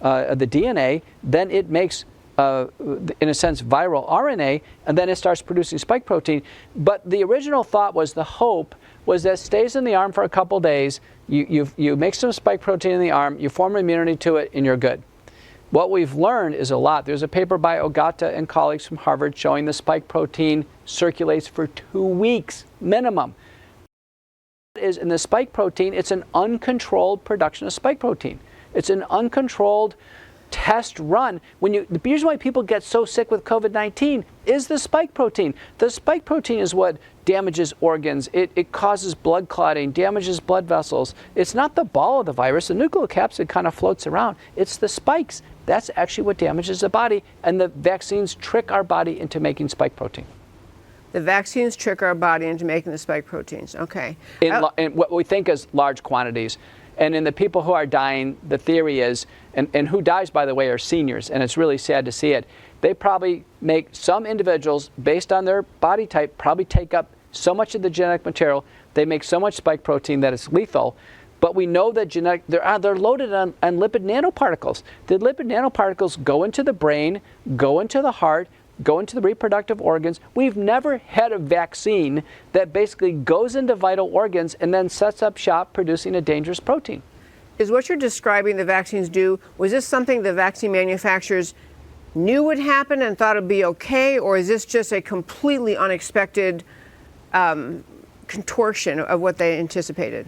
DNA, then it makes in a sense, viral RNA, and then it starts producing spike protein. But the original thought was, the hope was that it stays in the arm for a couple days, you make some spike protein in the arm, you form immunity to it, and you're good. What we've learned is a lot. There's a paper by Ogata and colleagues from Harvard showing the spike protein circulates for 2 weeks minimum. Is in the spike protein, it's an uncontrolled production of spike protein. It's an uncontrolled test run. The reason why people get so sick with COVID-19 is the spike protein. The spike protein is what damages organs. It causes blood clotting, damages blood vessels. It's not the ball of the virus. The nucleocapsid kind of floats around. It's the spikes. That's actually what damages the body, and the vaccines trick our body into making spike protein. The vaccines trick our body into making the spike proteins. Okay. In what we think is large quantities. And in the people who are dying, the theory is, and who dies, by the way, are seniors, and it's really sad to see it. They probably make, some individuals, based on their body type, probably take up so much of the genetic material, they make so much spike protein that it's lethal. but we know that they're loaded on lipid nanoparticles. The lipid nanoparticles go into the brain, go into the heart, go into the reproductive organs. We've never had a vaccine that basically goes into vital organs and then sets up shop producing a dangerous protein. Is what you're describing the vaccines do, was this something the vaccine manufacturers knew would happen and thought it'd be okay, or is this just a completely unexpected contortion of what they anticipated?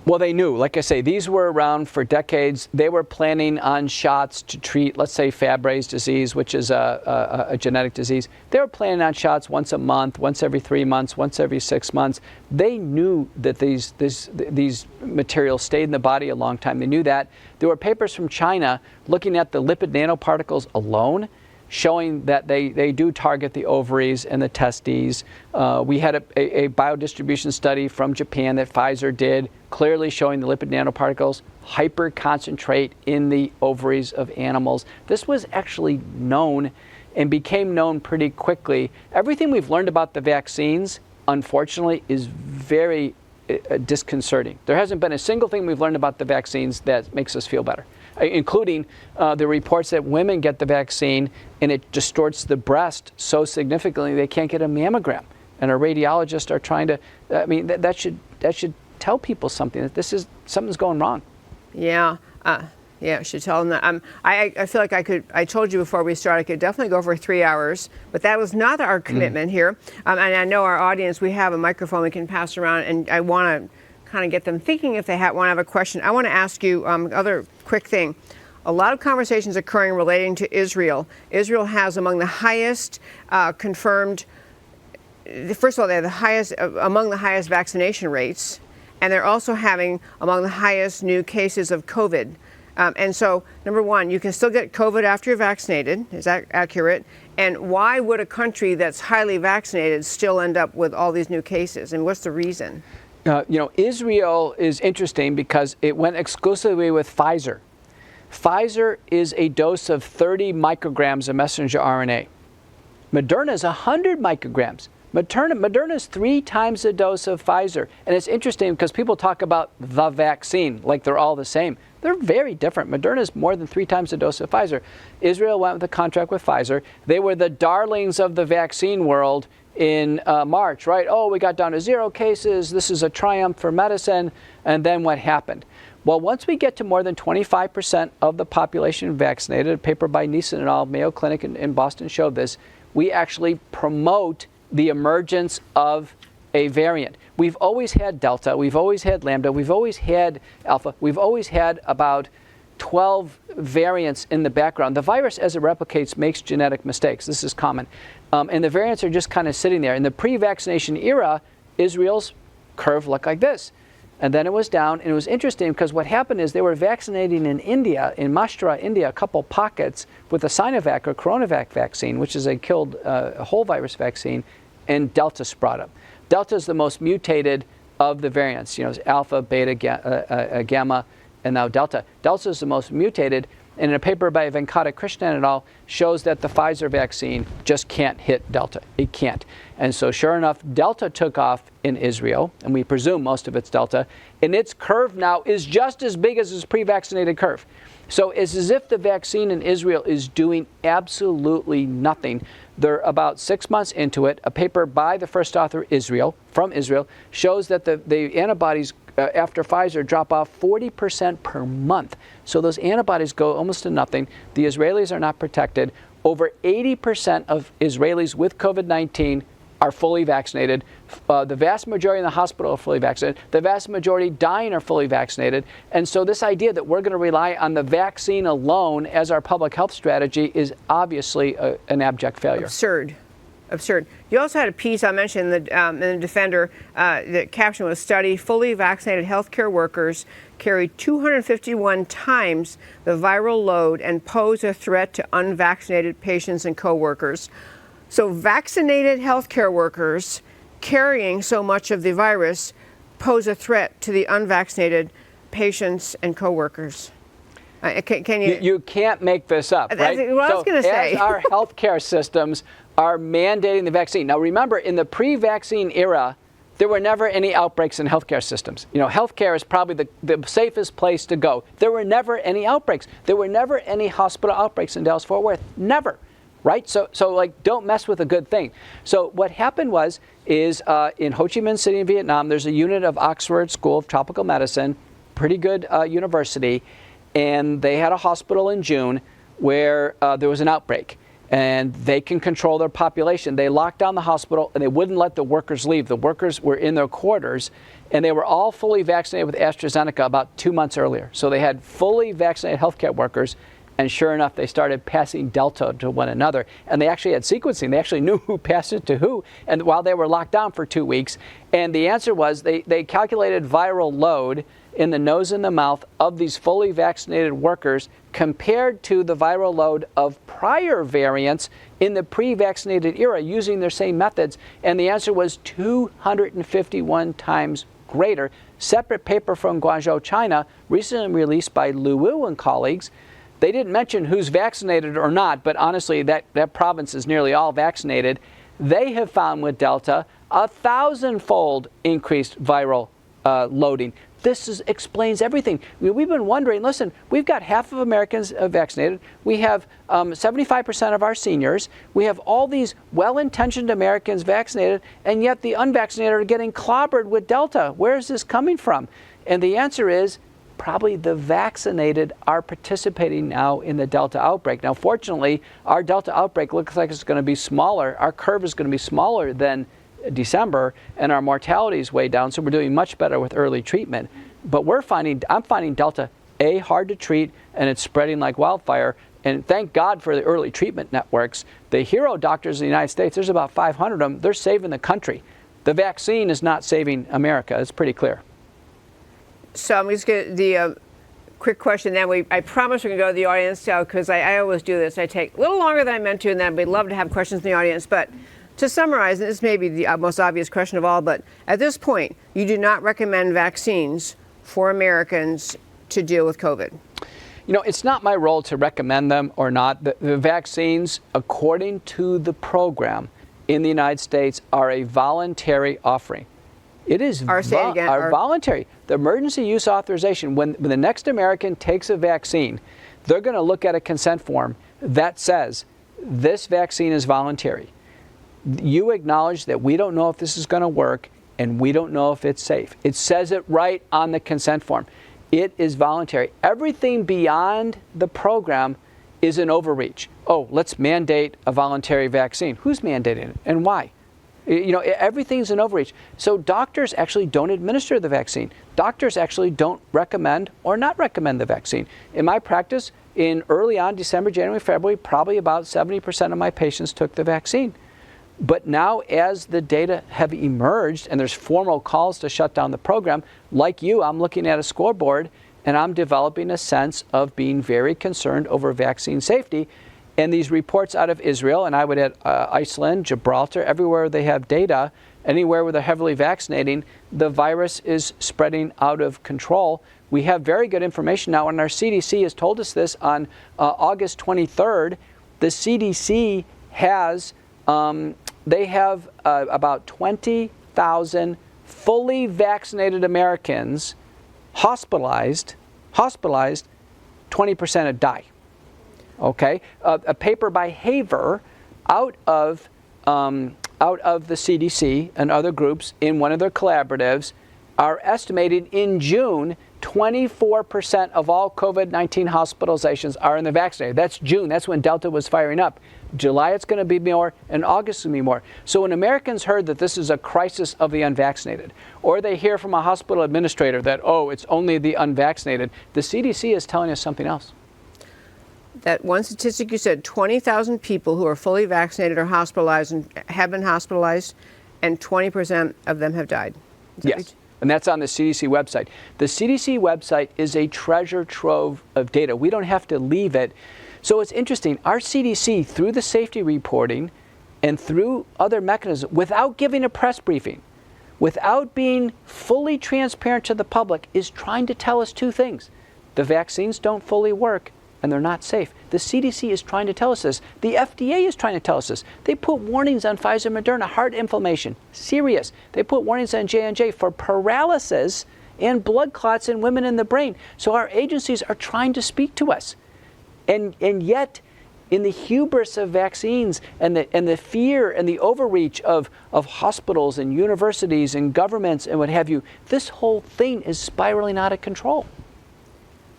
Well, they knew. Like I say, these were around for decades. They were planning on shots to treat, let's say, Fabry's disease, which is a genetic disease. They were planning on shots once a month, once every 3 months, once every 6 months. They knew that these materials stayed in the body a long time. They knew that. There were papers from China looking at the lipid nanoparticles alone, showing that they do target the ovaries and the testes. We had a biodistribution study from Japan that Pfizer did, clearly showing the lipid nanoparticles hyperconcentrate in the ovaries of animals. This was actually known and became known pretty quickly. Everything we've learned about the vaccines, unfortunately, is very disconcerting. There hasn't been a single thing we've learned about the vaccines that makes us feel better, including the reports that women get the vaccine and it distorts the breast so significantly they can't get a mammogram. And our radiologists are trying to, I mean, that should tell people something, that something's going wrong. Yeah. Yeah, I should tell them that. I feel like I told you before we started, I could definitely go for 3 hours, but that was not our commitment here. And I know our audience, we have a microphone we can pass around, and I want to kind of get them thinking if they want to have a question. I want to ask you other quick thing. A lot of conversations occurring relating to Israel. Israel has among the highest confirmed, first of all, they have among the highest vaccination rates, and they're also having among the highest new cases of COVID. And so, number one, you can still get COVID after you're vaccinated. Is that accurate? And why would a country that's highly vaccinated still end up with all these new cases? And what's the reason? Israel is interesting because it went exclusively with Pfizer. Pfizer is a dose of 30 micrograms of messenger RNA. Moderna is 100 micrograms. Moderna is 3 times the dose of Pfizer. And it's interesting because people talk about the vaccine like they're all the same. They're very different. Moderna is more than 3 times the dose of Pfizer. Israel went with a contract with Pfizer. They were the darlings of the vaccine world in March, right? Oh, we got down to 0 cases. This is a triumph for medicine. And then what happened? Well, once we get to more than 25% of the population vaccinated, a paper by Neeson et al., Mayo Clinic in Boston showed this, we actually promote the emergence of a variant. We've always had Delta, we've always had Lambda, we've always had Alpha, we've always had about 12 variants in the background. The virus, as it replicates, makes genetic mistakes. This is common. And the variants are just kind of sitting there. In the pre-vaccination era, Israel's curve looked like this. And then it was down, and it was interesting because what happened is they were vaccinating in India, in Maharashtra, India, a couple pockets with a Sinovac or Coronavac vaccine, which is a killed whole virus vaccine, and Delta spread up. Delta is the most mutated of the variants. It's Alpha, Beta, Gamma, and now Delta. Delta is the most mutated, and in a paper by Venkata Krishnan et al. Shows that the Pfizer vaccine just can't hit Delta. It can't. And so sure enough, Delta took off in Israel, and we presume most of it's Delta, and its curve now is just as big as its pre-vaccinated curve. So it's as if the vaccine in Israel is doing absolutely nothing. They're about 6 months into it. A paper by the first author, from Israel, shows that the antibodies after Pfizer drop off 40% per month. So those antibodies go almost to nothing. The Israelis are not protected. Over 80% of Israelis with COVID-19 are fully vaccinated. The vast majority in the hospital are fully vaccinated. The vast majority dying are fully vaccinated. And so this idea that we're going to rely on the vaccine alone as our public health strategy is obviously an abject failure. Absurd. You also had a piece I mentioned in the Defender. The caption was, "Study: Fully vaccinated healthcare workers carry 251 times the viral load and pose a threat to unvaccinated patients and coworkers." So vaccinated healthcare workers carrying so much of the virus pose a threat to the unvaccinated patients and coworkers. Can you? You can't make this up, right? That's what I was going to say. As our healthcare systems are mandating the vaccine. Now remember, in the pre-vaccine era, there were never any outbreaks in healthcare systems. You know, healthcare is probably the safest place to go. There were never any outbreaks. There were never any hospital outbreaks in Dallas-Fort Worth. Never. Right? So like, don't mess with a good thing. So what happened is in Ho Chi Minh City in Vietnam, there's a unit of Oxford School of Tropical Medicine, pretty good university, and they had a hospital in June where there was an outbreak. And they can control their population. They locked down the hospital and they wouldn't let the workers leave. The workers were in their quarters and they were all fully vaccinated with AstraZeneca about 2 months earlier. So they had fully vaccinated healthcare workers, and sure enough, they started passing Delta to one another. And they actually had sequencing. They actually knew who passed it to who, and while they were locked down for 2 weeks. And the answer was they calculated viral load in the nose and the mouth of these fully vaccinated workers compared to the viral load of prior variants in the pre-vaccinated era using their same methods. And the answer was 251 times greater. Separate paper from Guangzhou, China, recently released by Lu Wu and colleagues. They didn't mention who's vaccinated or not, but honestly, that province is nearly all vaccinated. They have found with Delta 1,000-fold increased viral loading. This explains everything. I mean, we've been wondering, listen, we've got half of Americans vaccinated. We have 75% of our seniors. We have all these well-intentioned Americans vaccinated, and yet the unvaccinated are getting clobbered with Delta. Where is this coming from? And the answer is probably the vaccinated are participating now in the Delta outbreak. Now, fortunately, our Delta outbreak looks like it's going to be smaller. Our curve is going to be smaller than December, and our mortality is way down, so we're doing much better with early treatment. But I'm finding Delta, A, hard to treat, and it's spreading like wildfire. And thank God for the early treatment networks. The hero doctors in the United States, there's about 500 of them, they're saving the country. The vaccine is not saving America. It's pretty clear. So I'm just going to the quick question. Then I promise we're going to go to the audience now, because I always do this. I take a little longer than I meant to, and then we'd love to have questions from the audience. But to summarize, and this may be the most obvious question of all, but at this point, you do not recommend vaccines for Americans to deal with COVID. You know, it's not my role to recommend them or not. The vaccines, according to the program in the United States, are a voluntary offering. It is voluntary. The emergency use authorization, when the next American takes a vaccine, they're going to look at a consent form that says this vaccine is voluntary. You acknowledge that we don't know if this is going to work and we don't know if it's safe. It says it right on the consent form. It is voluntary. Everything beyond the program is an overreach. Oh, let's mandate a voluntary vaccine. Who's mandating it and why? You know, everything's an overreach. So doctors actually don't administer the vaccine. Doctors actually don't recommend or not recommend the vaccine. In my practice, in early on, December, January, February, probably about 70% of my patients took the vaccine. But now, as the data have emerged and there's formal calls to shut down the program, like you, I'm looking at a scoreboard and I'm developing a sense of being very concerned over vaccine safety. And these reports out of Israel, and I would add Iceland, Gibraltar, everywhere they have data, anywhere where they're heavily vaccinating, the virus is spreading out of control. We have very good information now, and our CDC has told us this on August 23rd. The CDC has they have about 20,000 fully vaccinated Americans hospitalized, 20% have died. Okay, a paper by Haver out of the CDC and other groups in one of their collaboratives are estimating in June 24% of all COVID-19 hospitalizations are in the vaccinated. That's June. That's when Delta was firing up. July it's going to be more, and August is going to be more. So when Americans heard that this is a crisis of the unvaccinated, or they hear from a hospital administrator that, oh, it's only the unvaccinated, the CDC is telling us something else. That one statistic you said, 20,000 people who are fully vaccinated are hospitalized and have been hospitalized, and 20% of them have died. Yes, and that's on the CDC website. The CDC website is a treasure trove of data. We don't have to leave it. So it's interesting. Our CDC, through the safety reporting and through other mechanisms, without giving a press briefing, without being fully transparent to the public, is trying to tell us two things. The vaccines don't fully work, and they're not safe. The CDC is trying to tell us this. The FDA is trying to tell us this. They put warnings on Pfizer, Moderna, heart inflammation, serious. They put warnings on J&J for paralysis and blood clots in women in the brain. So our agencies are trying to speak to us. And yet, in the hubris of vaccines and the fear and the overreach of hospitals and universities and governments and what have you, this whole thing is spiraling out of control.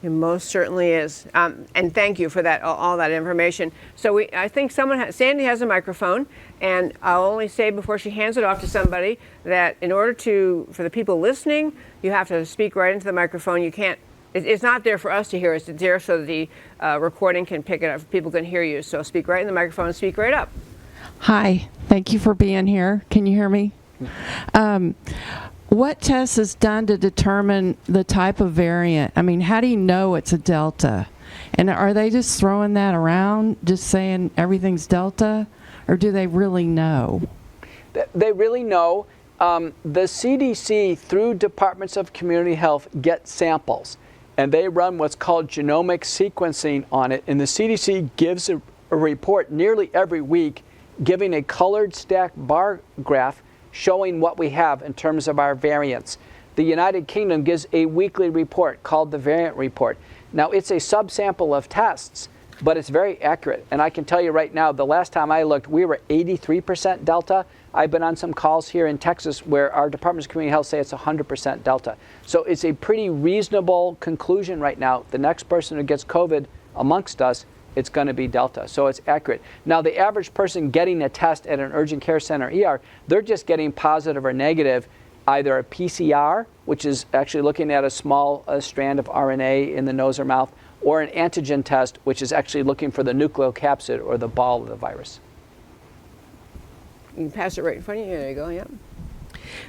It most certainly is. And thank you for that, all that information. So I think Sandy has a microphone, and I'll only say before she hands it off to somebody that in order for the people listening, you have to speak right into the microphone. You can't, it's not there for us to hear. It's there so that the recording can pick it up, people can hear you. So speak right in the microphone and speak right up. Hi, thank you for being here. Can you hear me? What test is done to determine the type of variant? I mean, how do you know it's a Delta? And are they just throwing that around, just saying everything's Delta? Or do they really know? They really know. The CDC, through departments of community health, get samples. And they run what's called genomic sequencing on it. And the CDC gives a report nearly every week, giving a colored stacked bar graph showing what we have in terms of our variants. The United Kingdom gives a weekly report called the Variant Report. Now, it's a subsample of tests, but it's very accurate. And I can tell you right now, the last time I looked, we were 83% Delta. I've been on some calls here in Texas where our departments of community health say it's 100% Delta. So it's a pretty reasonable conclusion right now. The next person who gets COVID amongst us, it's going to be Delta. So it's accurate. Now, the average person getting a test at an urgent care center, ER, they're just getting positive or negative, either a PCR, which is actually looking at a small strand of RNA in the nose or mouth, or an antigen test, which is actually looking for the nucleocapsid or the ball of the virus. You can pass it right in front of you. There you go. Yep.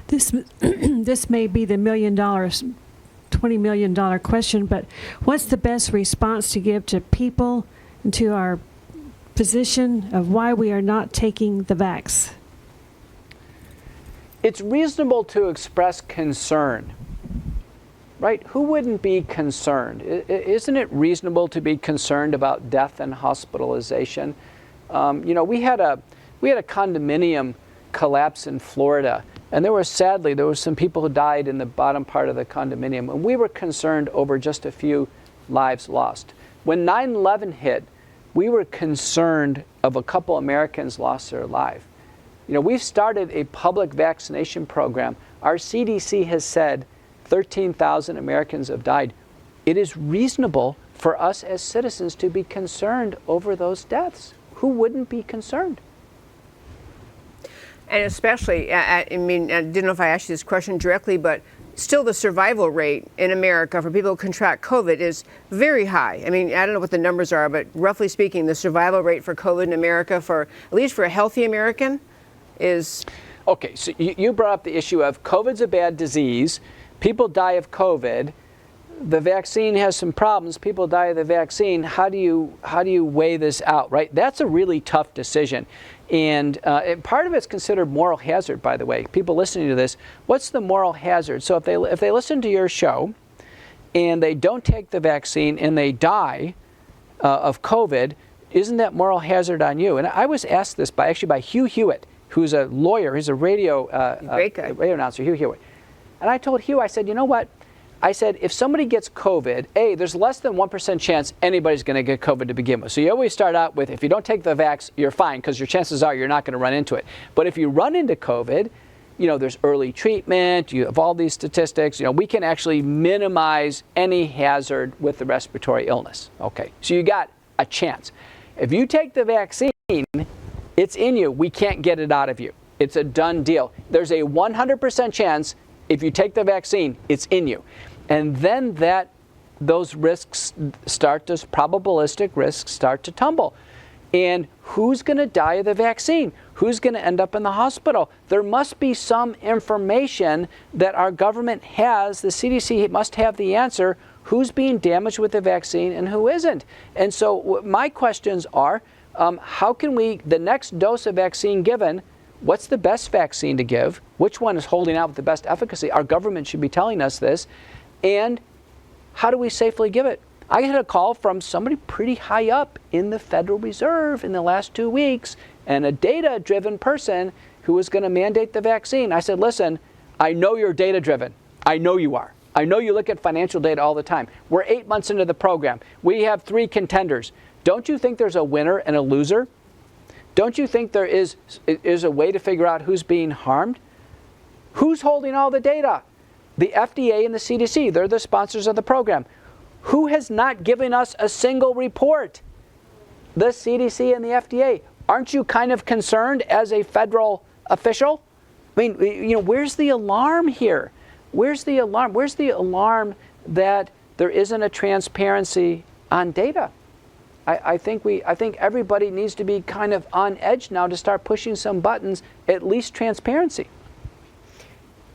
This may be the $20 million question, but what's the best response to give to people and to our position of why we are not taking the vax? It's reasonable to express concern, right? Who wouldn't be concerned? Isn't it reasonable to be concerned about death and hospitalization? We had a condominium collapse in Florida, and there were some people who died in the bottom part of the condominium, and we were concerned over just a few lives lost. When 9/11 hit, we were concerned of a couple Americans lost their life. We've started a public vaccination program. Our CDC has said 13,000 Americans have died. It is reasonable for us as citizens to be concerned over those deaths. Who wouldn't be concerned? And especially, I didn't know if I asked you this question directly, but still the survival rate in America for people who contract COVID is very high. I don't know what the numbers are, but roughly speaking, the survival rate for COVID in America, at least for a healthy American, is... Okay, so you brought up the issue of COVID's a bad disease. People die of COVID. The vaccine has some problems. People die of the vaccine. How do you weigh this out, right? That's a really tough decision. And part of it's considered moral hazard, by the way. People listening to this, what's the moral hazard? So if they listen to your show and they don't take the vaccine and they die of COVID, isn't that moral hazard on you? And I was asked this by Hugh Hewitt, who's a lawyer. He's a radio announcer, Hugh Hewitt. And I told Hugh, I said, you know what? I said, if somebody gets COVID, there's less than 1% chance anybody's going to get COVID to begin with. So you always start out with, if you don't take the vax, you're fine, because your chances are you're not going to run into it. But if you run into COVID, there's early treatment, you have all these statistics, we can actually minimize any hazard with the respiratory illness. Okay, so you got a chance. If you take the vaccine, it's in you. We can't get it out of you. It's a done deal. There's a 100% chance if you take the vaccine, it's in you. And then those risks probabilistic risks start to tumble. And who's going to die of the vaccine? Who's going to end up in the hospital? There must be some information that our government has. The CDC must have the answer. Who's being damaged with the vaccine and who isn't? And so my questions are, how can the next dose of vaccine given, what's the best vaccine to give? Which one is holding out with the best efficacy? Our government should be telling us this. And how do we safely give it? I had a call from somebody pretty high up in the Federal Reserve in the last 2 weeks, and a data-driven person who was going to mandate the vaccine. I said, listen, I know you're data-driven. I know you are. I know you look at financial data all the time. We're 8 months into the program. We have 3 contenders. Don't you think there's a winner and a loser? Don't you think there is a way to figure out who's being harmed? Who's holding all the data? The FDA and the CDC. They're the sponsors of the program. Who has not given us a single report? The CDC and the FDA. Aren't you kind of concerned as a federal official? I mean, you know, where's the alarm here? Where's the alarm? Where's the alarm that there isn't a transparency on data? I think everybody needs to be kind of on edge now to start pushing some buttons, at least transparency.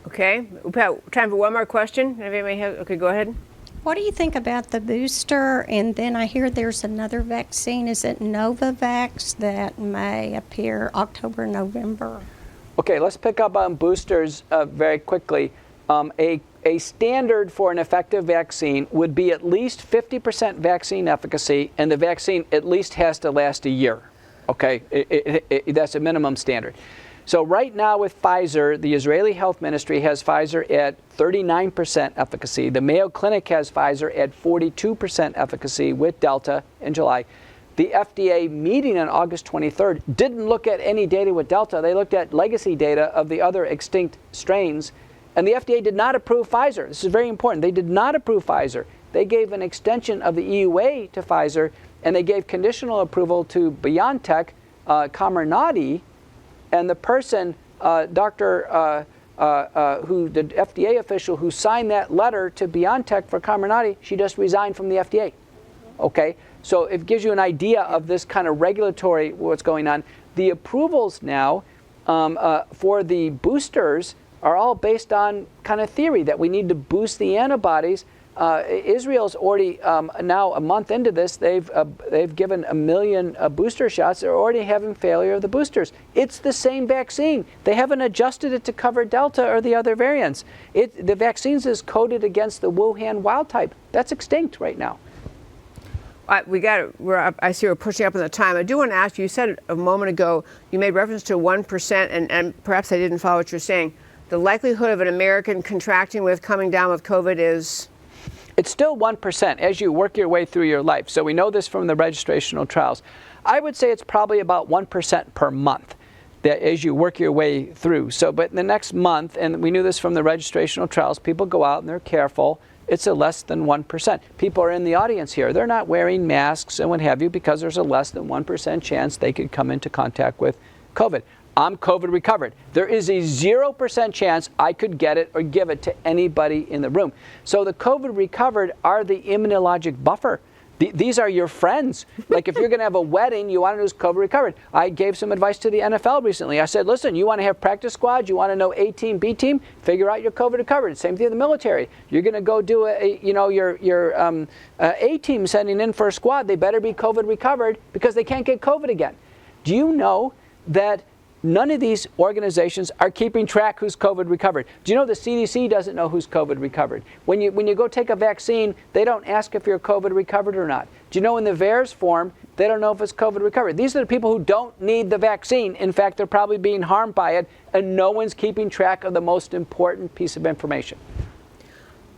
Okay, we've got time for one more question. If anybody has, okay, go ahead. What do you think about the booster? And then I hear there's another vaccine. Is it Novavax that may appear October, November? Okay, let's pick up on boosters very quickly. A standard for an effective vaccine would be at least 50% vaccine efficacy, and the vaccine at least has to last a year. Okay, that's a minimum standard. So right now with Pfizer, the Israeli Health Ministry has Pfizer at 39% efficacy. The Mayo Clinic has Pfizer at 42% efficacy with Delta in July. The FDA meeting on August 23rd didn't look at any data with Delta. They looked at legacy data of the other extinct strains. And the FDA did not approve Pfizer. This is very important. They did not approve Pfizer. They gave an extension of the EUA to Pfizer, and they gave conditional approval to BioNTech, Comirnaty, and the person, the FDA official who signed that letter to BioNTech for Comirnaty, she just resigned from the FDA. Okay, so it gives you an idea of this kind of regulatory what's going on. The approvals now for the boosters are all based on kind of theory that we need to boost the antibodies. Israel's already now a month into this. They've given 1 million booster shots. They're already having failure of the boosters. It's the same vaccine. They haven't adjusted it to cover Delta or the other variants. The vaccines is coded against the Wuhan wild type. That's extinct right now. I see we're pushing up on the time. I do want to ask you. You said a moment ago you made reference to 1%, and perhaps I didn't follow what you're saying. The likelihood of an American contracting with, coming down with COVID is? It's still 1% as you work your way through your life. So we know this from the registrational trials. I would say it's probably about 1% per month that as you work your way through. So, but in the next month, and we knew this from the registrational trials, people go out and they're careful. It's a less than 1%. People are in the audience here. They're not wearing masks and what have you because there's a less than 1% chance they could come into contact with COVID. I'm COVID recovered. There is a 0% chance I could get it or give it to anybody in the room. So the COVID recovered are the immunologic buffer. These are your friends. Like if you're going to have a wedding, you want to know who's COVID recovered. I gave some advice to the NFL recently. I said, listen, you want to have practice squads, you want to know A team, B team, figure out your COVID recovered. Same thing in the military. You're going to go do your A team sending in for a squad. They better be COVID recovered because they can't get COVID again. Do you know that none of these organizations are keeping track who's COVID recovered? Do you know the CDC doesn't know who's COVID recovered? When you go take a vaccine, they don't ask if you're COVID recovered or not. Do you know in the VAERS form, they don't know if it's COVID recovered? These are the people who don't need the vaccine. In fact, they're probably being harmed by it, and no one's keeping track of the most important piece of information.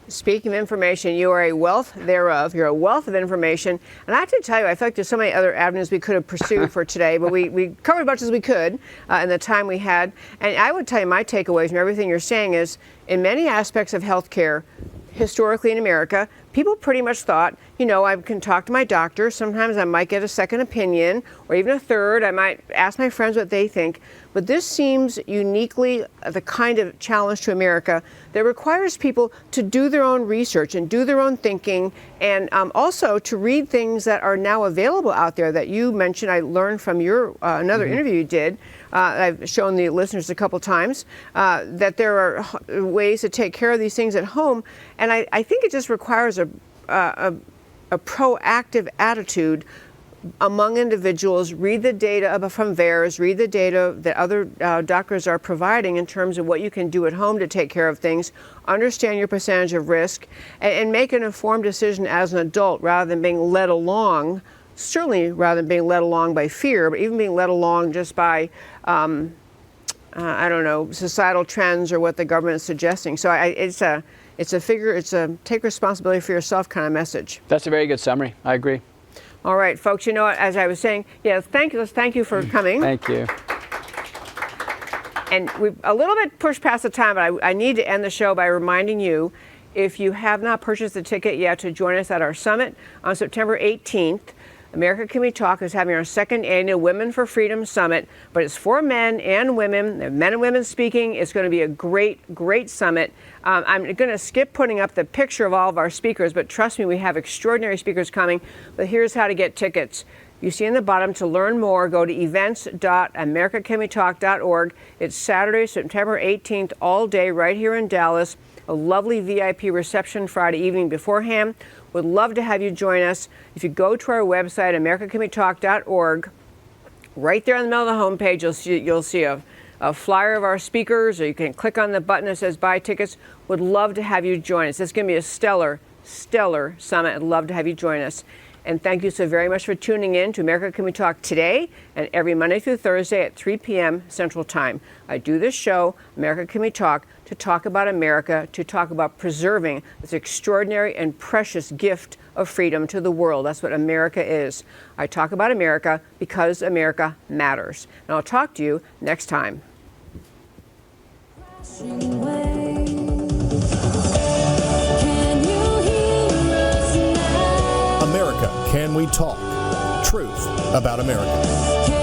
Speaking of information, you are a wealth thereof. You're a wealth of information. And I have to tell you, I feel like there's so many other avenues we could have pursued for today, but we covered as much as we could in the time we had. And I would tell you my takeaways from everything you're saying is, in many aspects of healthcare, historically in America, people pretty much thought, I can talk to my doctor. Sometimes I might get a second opinion or even a third. I might ask my friends what they think. But this seems uniquely the kind of challenge to America that requires people to do their own research and do their own thinking, and also to read things that are now available out there that you mentioned. I learned from your another interview you did. I've shown the listeners a couple times that there are ways to take care of these things at home. And I think it just requires a proactive attitude among individuals. Read the data from VAERS, read the data that other doctors are providing in terms of what you can do at home to take care of things. Understand your percentage of risk, and make an informed decision as an adult rather than being led along, certainly rather than being led along by fear, but even being led along just by, I don't know, societal trends or what the government is suggesting. So it's a take responsibility for yourself kind of message. That's a very good summary. I agree. All right, folks, you know what, as I was saying, thank you for coming. Thank you. And we've a little bit pushed past the time, but I need to end the show by reminding you, if you have not purchased a ticket yet to join us at our summit on September 18th, America Can We Talk is having our second annual Women for Freedom Summit, but it's for men and women, men and women speaking. It's going to be a great, great summit. I'm going to skip putting up the picture of all of our speakers, but trust me, we have extraordinary speakers coming. But here's how to get tickets. You see in the bottom, to learn more, go to events.americacanwetalk.org. It's Saturday, September 18th, all day, right here in Dallas. A lovely VIP reception Friday evening beforehand. Would love to have you join us. If you go to our website, americacanwetalk.org, right there in the middle of the homepage, you'll see a flyer of our speakers, or you can click on the button that says buy tickets. Would love to have you join us. It's going to be a stellar summit. I'd love to have you join us. And thank you so very much for tuning in to America Can We Talk today and every Monday through Thursday at 3 p.m. Central Time. I do this show, America Can We Talk, to talk about America, to talk about preserving this extraordinary and precious gift of freedom to the world. That's what America is. I talk about America because America matters. And I'll talk to you next time. America, Can We Talk? Truth about America.